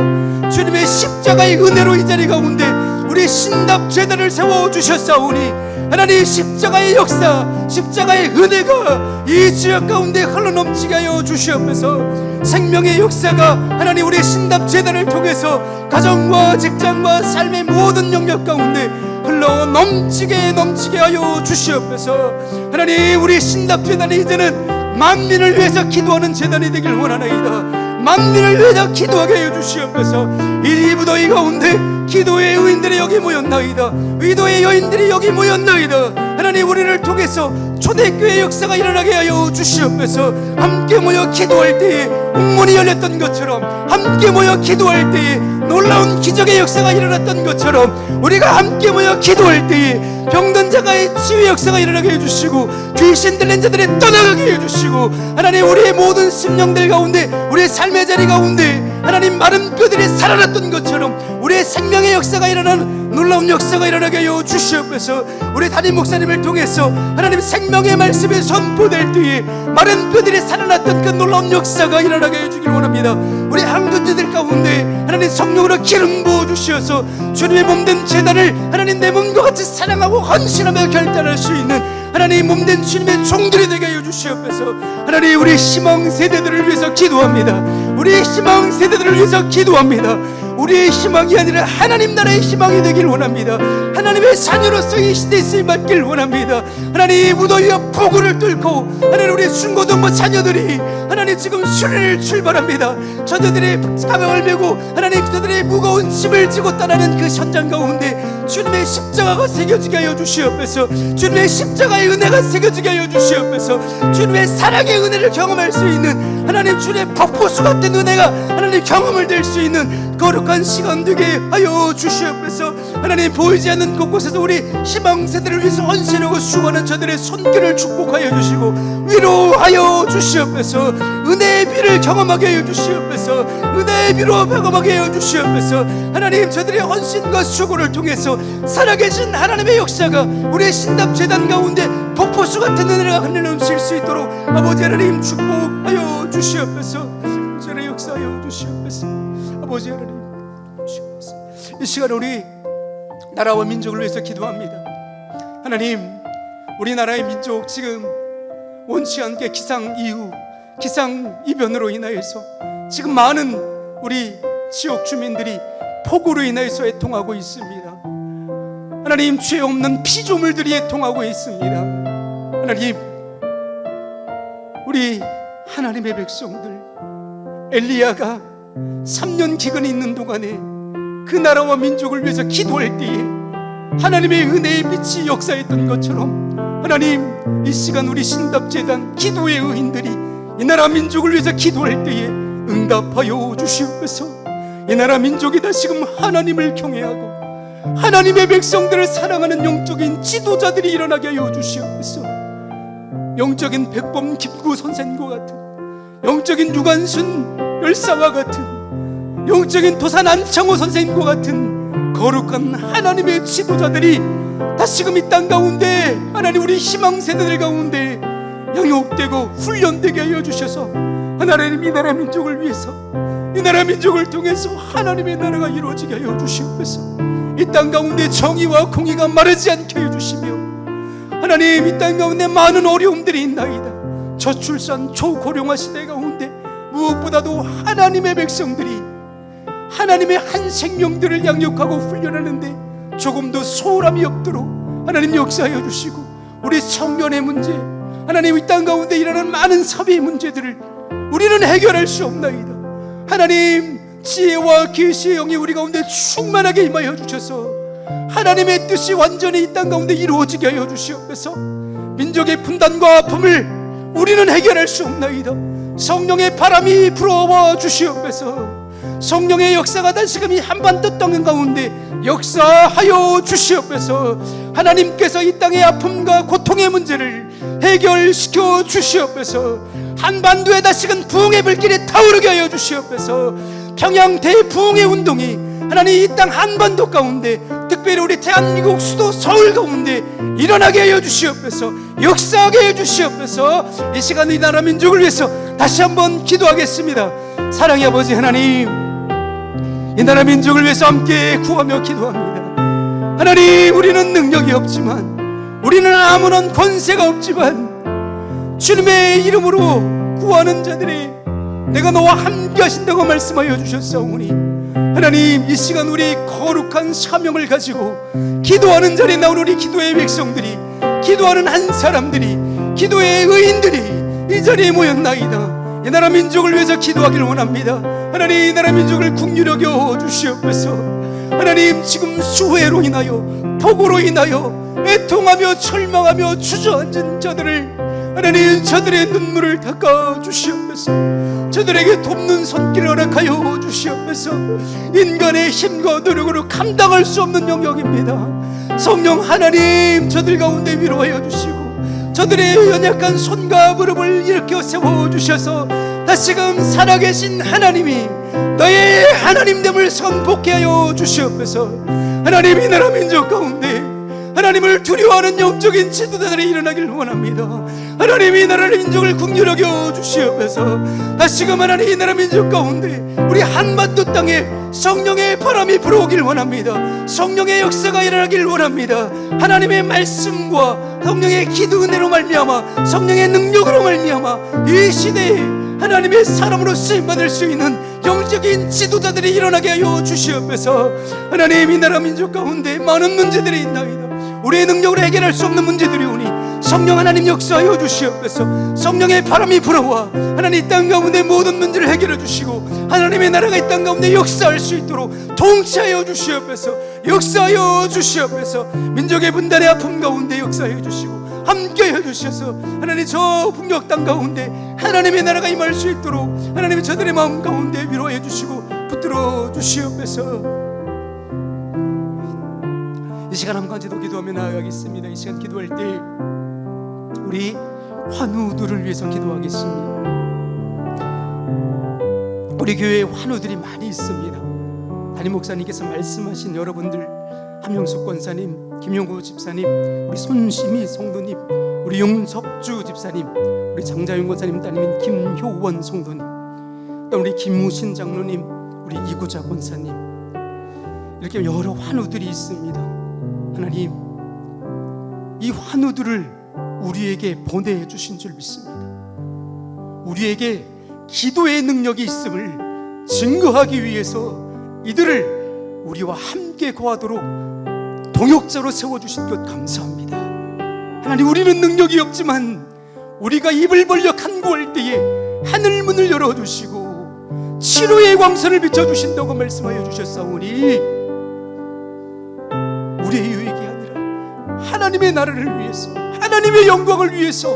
주님의 십자가의 은혜로 이 자리 가운데 우리 신답재단을 세워주셨사오니 하나님 십자가의 역사, 십자가의 은혜가 이 지역 가운데 흘러넘치게 하여 주시옵소서. 생명의 역사가 하나님 우리 신답재단을 통해서 가정과 직장과 삶의 모든 영역 가운데 흘러 넘치게 하여 주시옵소서. 하나님 우리 신답재단이 이제는 만민을 위해서 기도하는 재단이 되길 원하나이다. 만민을 위해서 기도하게 하여 주시옵소서. 이 무더위 가운데 기도의 의인들이 여기 모였나이다. 의도의 여인들이 여기 모였나이다. 하나님, 우리를 통해서 초대교회 역사가 일어나게 하여 주시옵소서. 함께 모여 기도할 때에 옥문이 열렸던 것처럼, 함께 모여 기도할 때에 놀라운 기적의 역사가 일어났던 것처럼, 우리가 함께 모여 기도할 때에 병든 자가의 치유 역사가 일어나게 해주시고, 귀신 들린 자들이 떠나가게 해주시고, 하나님, 우리의 모든 심령들 가운데, 우리의 삶의 자리 가운데 하나님, 마른 뼈들이 살아났던 것처럼 우리의 생명의 역사가 일어나는 놀라운 역사가 일어나게 하여 주시옵소서. 우리 담임 목사님을 통해서 하나님, 생명의 말씀이 선포될 때에 마른 뼈들이 살아났던 그 놀라운 역사가 일어나게 해주기를 원합니다. 우리 항전자들 가운데 하나님, 성령으로 기름 부어 주시어서 주님의 몸된 제단을 하나님, 내 몸과 같이 사랑하고 헌신하며 결단할 수 있는 하나님, 몸된 주님의 종들이 되게 하여 주시옵소서. 하나님, 우리 희망 세대들을 위해서 기도합니다. 우리 희망 세대들을 위해서 기도합니다. 우리의 희망이 아니라 하나님 나라의 희망이 되길 원합니다. 하나님의 자녀로서 이 시대에 쓰임받길 원합니다. 하나님, 무더위와 폭우를 뚫고 하나님, 우리 중고등부 자녀들이 하나님, 지금 수련을 출발합니다. 저들이 가방을 메고 하나님, 저들의 무거운 짐을 지고 떠나는 그 현장 가운데 주님의 십자가가 새겨지게 하여 주시옵소서. 주님의 십자가의 은혜가 새겨지게 하여 주시옵소서. 주님의 사랑의 은혜를 경험할 수 있는 하나님, 주님의 폭포수 같은 은혜가 하나님, 경험을 될 수 있는 거룩한 시간 되게 하여 주시옵소서. 하나님, 보이지 않는 곳곳에서 우리 희망 세대를 위해서 헌신하고 수고하는 저들의 손길을 축복하여 주시고 위로하여 주시옵소서. 은혜의 비를 경험하게 하여 주시옵소서. 은혜의 비로 경험하게 하여 주시옵소서. 하나님, 저들의 헌신과 수고를 통해서 살아계신 하나님의 역사가 우리의 신답재단 가운데 폭포수 같은 은혜가 흘러넘칠 수 있도록 아버지 하나님, 축복하여 주시옵소서. 저의 역사하여 주시옵소서. 아버지 하나님, 이 시간 우리 나라와 민족을 위해서 기도합니다. 하나님, 우리나라의 민족 지금 원치 않게 기상 이변으로 인하여서 지금 많은 우리 지역 주민들이 폭우로 인하여서 애통하고 있습니다. 하나님, 죄 없는 피조물들이 애통하고 있습니다. 하나님, 우리 하나님의 백성들, 엘리야가 3년 기근이 있는 동안에 그 나라와 민족을 위해서 기도할 때에 하나님의 은혜의 빛이 역사했던 것처럼, 하나님, 이 시간 우리 신답재단 기도의 의인들이 이 나라 민족을 위해서 기도할 때에 응답하여 주시옵소서. 이 나라 민족이 다시금 하나님을 경외하고 하나님의 백성들을 사랑하는 영적인 지도자들이 일어나게 하여 주시옵소서. 영적인 백범 김구 선생과 같은, 영적인 유관순 열사와 같은, 영적인 도산 안창호 선생님과 같은 거룩한 하나님의 지도자들이 다시금 이 땅 가운데 하나님, 우리 희망 세대들 가운데 양육되고 훈련되게 하여 주셔서 하나님, 이 나라 민족을 위해서, 이 나라 민족을 통해서 하나님의 나라가 이루어지게 하여 주시옵소서. 이 땅 가운데 정의와 공의가 마르지 않게 해 주시며, 하나님, 이 땅 가운데 많은 어려움들이 있나이다. 저출산 초고령화 시대 가운데 무엇보다도 하나님의 백성들이 하나님의 한 생명들을 양육하고 훈련하는데 조금도 소홀함이 없도록 하나님 역사하여 주시고, 우리 청년의 문제, 하나님, 이 땅 가운데 일어나는 많은 사회의 문제들을 우리는 해결할 수 없나이다. 하나님, 지혜와 계시의 영이 우리 가운데 충만하게 임하여 주셔서 하나님의 뜻이 완전히 이 땅 가운데 이루어지게 하여 주시옵소서. 민족의 분단과 아픔을 우리는 해결할 수 없나이다. 성령의 바람이 불어와 주시옵소서. 성령의 역사가 다시금 이 한반도 땅 가운데 역사하여 주시옵소서. 하나님께서 이 땅의 아픔과 고통의 문제를 해결시켜 주시옵소서. 한반도에 다시금 부흥의 불길이 타오르게 하여 주시옵소서. 평양 대부흥의 운동이 하나님, 이 땅 한반도 가운데, 특별히 우리 대한민국 수도 서울 가운데 일어나게 하여 주시옵소서. 역사하게 하여 주시옵소서. 이 시간 이 나라 민족을 위해서 다시 한번 기도하겠습니다. 사랑의 아버지 하나님, 이 나라 민족을 위해서 함께 구하며 기도합니다. 하나님, 우리는 능력이 없지만, 우리는 아무런 권세가 없지만 주님의 이름으로 구하는 자들이 내가 너와 함께 하신다고 말씀하여 주셨사오니, 하나님, 이 시간 우리 거룩한 사명을 가지고 기도하는 자리에 나온 우리 기도의 백성들이, 기도하는 한 사람들이, 기도의 의인들이 이 자리에 모였나이다. 이 나라 민족을 위해서 기도하기를 원합니다. 하나님, 이 나라 민족을 긍휼히 여겨 주시옵소서. 하나님, 지금 수해로 인하여, 폭우로 인하여 애통하며 절망하며 주저앉은 자들을 하나님, 저들의 눈물을 닦아 주시옵소서. 저들에게 돕는 손길을 허락하여 주시옵소서. 인간의 힘과 노력으로 감당할 수 없는 영역입니다. 성령 하나님, 저들 가운데 위로하여 주시고 저들의 연약한 손과 무릎을 일으켜 세워주셔서 다시금 살아계신 하나님이 너의 하나님됨을 선포케 하여 주시옵소서. 하나님, 이 나라 민족 가운데 하나님을 두려워하는 영적인 지도자들이 일어나길 원합니다. 하나님, 이 나라 민족을 긍휼히 여겨 주시옵소서. 다시금 하나님, 이 나라 민족 가운데 우리 한반도 땅에 성령의 바람이 불어오길 원합니다. 성령의 역사가 일어나길 원합니다. 하나님의 말씀과 성령의 기도 은혜로 말미암아, 성령의 능력으로 말미암아 이 시대에 하나님의 사람으로 쓰임받을 수 있는 영적인 지도자들이 일어나게 하여 주시옵소서. 하나님, 이 나라 민족 가운데 많은 문제들이 있나이다. 우리의 능력으로 해결할 수 없는 문제들이 오니 성령 하나님 역사하여 주시옵소서. 성령의 바람이 불어와 하나님 이 땅 가운데 모든 문제를 해결해 주시고 하나님의 나라가 이 땅 가운데 역사할 수 있도록 통치하여 주시옵소서. 역사하여 주시옵소서. 민족의 분단의 아픔 가운데 역사하여 주시고 함께해 주셔서 하나님, 저 북녘 땅 가운데 하나님의 나라가 임할 수 있도록 하나님의 저들의 마음 가운데 위로해 주시고 붙들어 주시옵소서. 이 시간 한 가지도 기도하며 나아가겠습니다. 이 시간 기도할 때 우리 환우들을 위해서 기도하겠습니다. 우리 교회에 환우들이 많이 있습니다. 담임 목사님께서 말씀하신 여러분들, 함영숙 권사님, 김용구 집사님, 우리 손심희 성도님, 우리 용석주 집사님, 우리 장자윤 권사님 따님인 김효원 성도님, 또 우리 김우신 장로님, 우리 이구자 권사님, 이렇게 여러 환우들이 있습니다. 하나님, 이 환우들을 우리에게 보내주신 줄 믿습니다. 우리에게 기도의 능력이 있음을 증거하기 위해서 이들을 우리와 함께 거하도록 동역자로 세워주신 것 감사합니다. 하나님, 우리는 능력이 없지만 우리가 입을 벌려 간구할 때에 하늘문을 열어주시고 치료의 광선을 비춰주신다고 말씀하여 주셨사오니 우리의 유익이 아니라 하나님의 나라를 위해서, 하나님의 영광을 위해서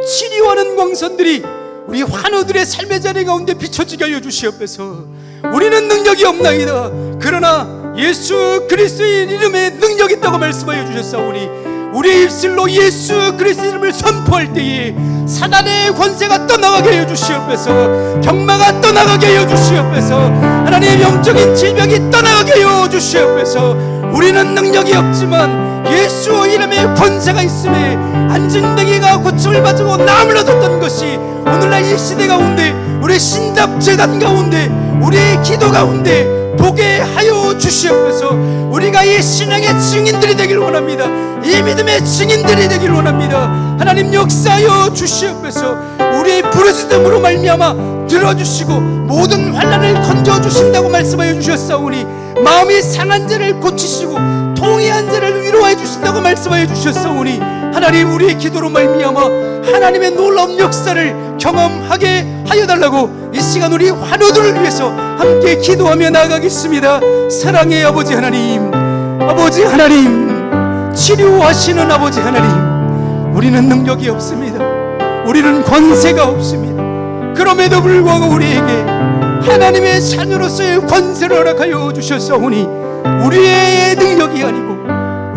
치료하는 광선들이 우리 환우들의 삶의 자리 가운데 비춰지게 하여 주시옵소서. 우리는 능력이 없나이다. 그러나 예수 그리스도의 이름에 능력이 있다고 말씀하여 주셨사오니 우리의 입술로 예수 그리스도의 이름을 선포할 때에 사단의 권세가 떠나가게 하여 주시옵소서. 병마가 떠나가게 하여 주시옵소서. 하나님의 영적인 질병이 떠나가게 하여 주시옵소서. 우리는 능력이 없지만 예수 이름의 권세가 있음에 안진뱅이가 고침을 받고 나음을 얻었던 것이 오늘날 이 시대 가운데 우리 신답재단 가운데 우리의 기도 가운데 보게 하여 주시옵소서. 우리가 이 신앙의 증인들이 되길 원합니다. 이 믿음의 증인들이 되길 원합니다. 하나님, 역사하여 주시옵소서. 우리의 부르짖음으로 말미암아 들어주시고 모든 환난을 건져주신다고 말씀하여 주셨사오니 마음이 상한 자를 고치시고 통해한 자를 위로해 주신다고 말씀하여 주셨사오니 하나님, 우리의 기도로 말미암아 하나님의 놀라운 역사를 경험하게 하여 달라고 이 시간 우리 환우들을 위해서 함께 기도하며 나아가겠습니다. 사랑의 아버지 하나님, 아버지 하나님, 치료하시는 아버지 하나님, 우리는 능력이 없습니다. 우리는 권세가 없습니다. 그럼에도 불구하고 우리에게 하나님의 자녀로서의 권세를 허락하여 주셨사오니 우리의 능력이 아니고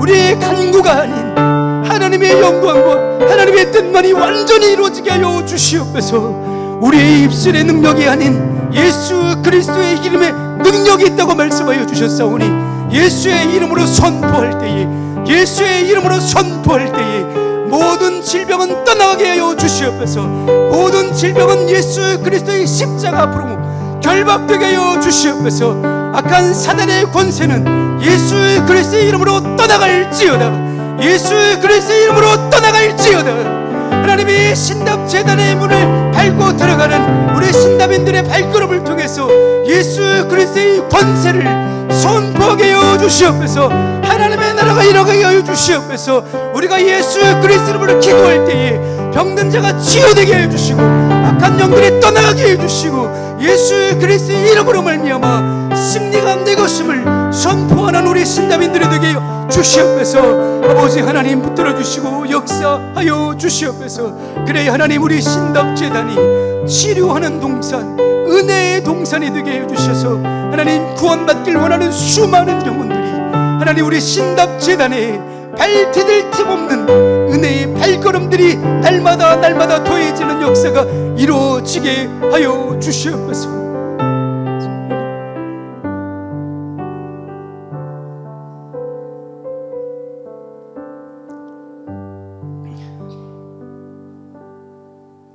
우리의 간구가 아닌 하나님의 영광과 하나님의 뜻만이 완전히 이루어지게 하여 주시옵소서. 우리의 입술의 능력이 아닌 예수 그리스도의 이름에 능력이 있다고 말씀하여 주셨사오니 예수의 이름으로 선포할 때에, 예수의 이름으로 선포할 때에 모든 질병은 떠나게 하여 주시옵소서. 모든 질병은 예수 그리스도의 십자가 앞으로 결박되게 하여 주시옵소서. 악한 사단의 권세는 예수 그리스도의 이름으로 떠나갈지어다. 예수 그리스도의 이름으로 떠나갈지어다. 하나님이 신답 재단의 문을 밟고 들어가는 우리 신답인들의 발걸음을 통해서 예수 그리스도의 권세를 선포하게 하여 주시옵소서. 하나님의 나라가 일어나게 하여 주시옵소서. 우리가 예수 그리스도 이름으로 기도할 때에 병든 자가 치유되게 하여 주시고 악한 영들이 떠나가게 하여 주시고 예수 그리스도의 이름으로 말미암아 승리가 내 것임을 선포하는 우리 신자민들이 되게 하여 주시옵소서. 아버지 하나님 붙들어 주시고 역사하여 주시옵소서. 그래 하나님, 우리 신답재단이 치료하는 동산, 은혜의 동산이 되게 해 주셔서 하나님, 구원받길 원하는 수많은 영혼들이 하나님 우리 신답재단에 발 디딜 틈 없는 은혜의 발걸음들이 날마다 더해지는 역사가 이루어지게 하여 주시옵소서.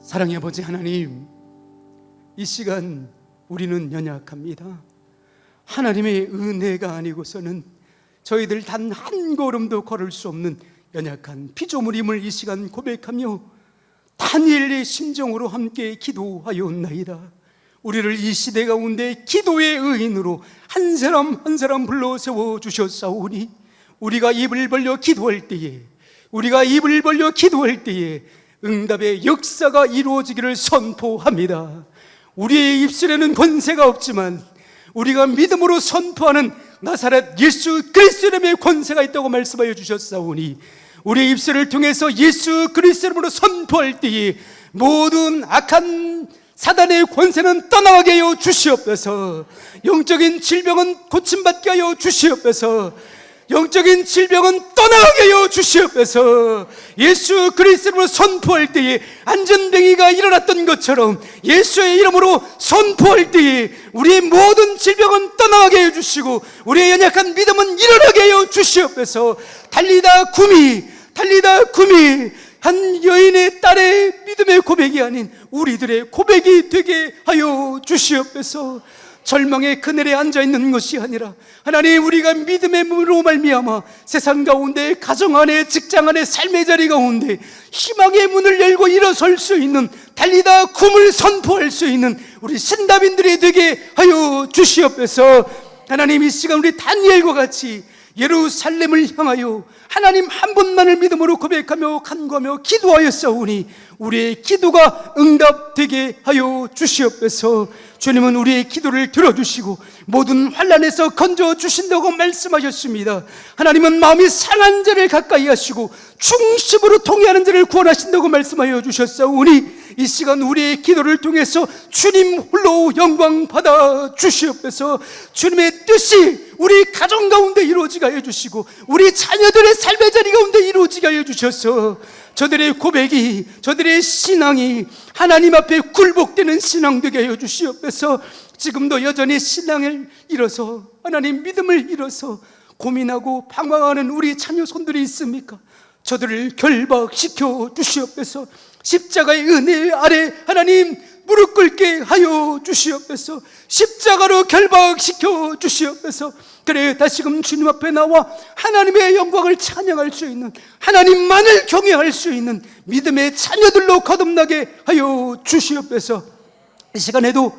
사랑의 아버지 하나님, 이 시간 우리는 연약합니다. 하나님의 은혜가 아니고서는 저희들 단 한 걸음도 걸을 수 없는 연약한 피조물임을 이 시간 고백하며 다니엘의 심정으로 함께 기도하였나이다. 우리를 이 시대 가운데 기도의 의인으로 한 사람 한 사람 불러 세워 주셨사오니, 우리가 입을 벌려 기도할 때에 응답의 역사가 이루어지기를 선포합니다. 우리의 입술에는 권세가 없지만 우리가 믿음으로 선포하는 나사렛 예수 그리스도 이름의 권세가 있다고 말씀하여 주셨사오니, 우리의 입술을 통해서 예수 그리스도 이름으로 선포할 때에 모든 악한 사단의 권세는 떠나가게 하여 주시옵소서. 영적인 질병은 고침받게 하여 주시옵소서. 영적인 질병은 떠나게 하여 주시옵소서. 예수 그리스도로 선포할 때에 안전병이가 일어났던 것처럼 예수의 이름으로 선포할 때에 우리의 모든 질병은 떠나게 하여 주시고 우리의 연약한 믿음은 일어나게 하여 주시옵소서. 달리다 구미 한 여인의 딸의 믿음의 고백이 아닌 우리들의 고백이 되게 하여 주시옵소서. 절망의 그늘에 앉아있는 것이 아니라 하나님, 우리가 믿음의 문으로 말미암아 세상 가운데, 가정 안에, 직장 안에, 삶의 자리 가운데 희망의 문을 열고 일어설 수 있는, 달리다 굼을 선포할 수 있는 우리 신답인들이 되게 하여 주시옵소서. 하나님, 이 시간 우리 다니엘과 같이 예루살렘을 향하여 하나님 한 분만을 믿음으로 고백하며 간구하며 기도하였사오니 우리의 기도가 응답되게 하여 주시옵소서. 주님은 우리의 기도를 들어주시고 모든 환난에서 건져주신다고 말씀하셨습니다. 하나님은 마음이 상한 자를 가까이 하시고 중심으로 통회하는 자를 구원하신다고 말씀하여 주셨사오니 이 시간 우리의 기도를 통해서 주님 홀로 영광 받아 주시옵소서. 주님의 뜻이 우리 가정 가운데 이루어지게 하여 주시고 우리 자녀들의 삶의 자리 가운데 이루어지게 하여 주셔서 저들의 고백이, 저들의 신앙이 하나님 앞에 굴복되는 신앙 되게 하여 주시옵소서. 지금도 여전히 신앙을 잃어서, 하나님 믿음을 잃어서 고민하고 방황하는 우리 자녀 손들이 있습니까? 저들을 결박시켜 주시옵소서. 십자가의 은혜 아래 하나님 무릎 꿇게 하여 주시옵소서. 십자가로 결박시켜 주시옵소서. 그래 다시금 주님 앞에 나와 하나님의 영광을 찬양할 수 있는, 하나님만을 경외할 수 있는 믿음의 자녀들로 거듭나게 하여 주시옵소서. 이 시간에도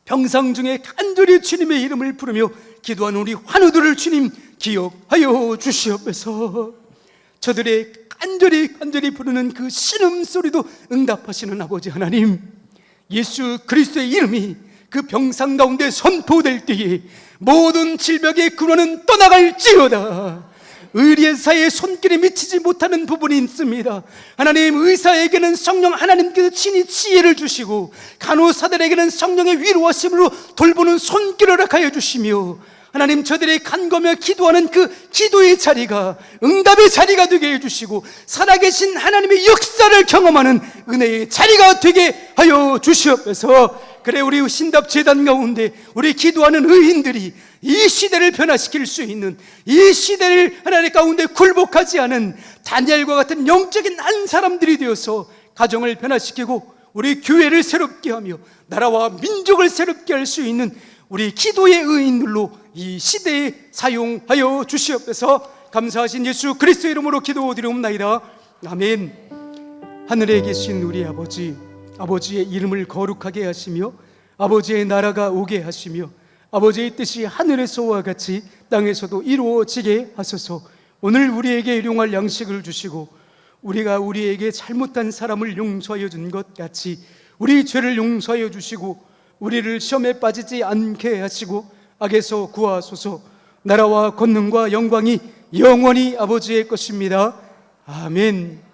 병상 중에 간절히 주님의 이름을 부르며 기도하는 우리 환우들을 주님 기억하여 주시옵소서. 저들의 간절히 부르는 그 신음소리도 응답하시는 아버지 하나님, 예수 그리스도의 이름이 그 병상 가운데 선포될 때에 모든 질병의 근원은 떠나갈지어다. 의사의 손길에 미치지 못하는 부분이 있습니다. 하나님, 의사에게는 성령 하나님께서 친히 지혜를 주시고 간호사들에게는 성령의 위로하심으로 돌보는 손길을 허락하여 주시며 하나님, 저들의 간구하며 기도하는 그 기도의 자리가 응답의 자리가 되게 해주시고 살아계신 하나님의 역사를 경험하는 은혜의 자리가 되게 하여 주시옵소서. 그래 우리 신답재단 가운데 우리 기도하는 의인들이 이 시대를 변화시킬 수 있는, 이 시대를 하나님 가운데 굴복하지 않은 다니엘과 같은 영적인 한 사람들이 되어서 가정을 변화시키고 우리 교회를 새롭게 하며 나라와 민족을 새롭게 할 수 있는 우리 기도의 의인들로 이 시대에 사용하여 주시옵소서. 감사하신 예수 그리스도 이름으로 기도드리옵나이다. 아멘. 하늘에 계신 우리 아버지, 아버지의 이름을 거룩하게 하시며 아버지의 나라가 오게 하시며 아버지의 뜻이 하늘에서와 같이 땅에서도 이루어지게 하소서. 오늘 우리에게 일용할 양식을 주시고 우리가 우리에게 잘못한 사람을 용서하여 준 것 같이 우리 죄를 용서하여 주시고 우리를 시험에 빠지지 않게 하시고 악에서 구하소서. 나라와 권능과 영광이 영원히 아버지의 것입니다. 아멘.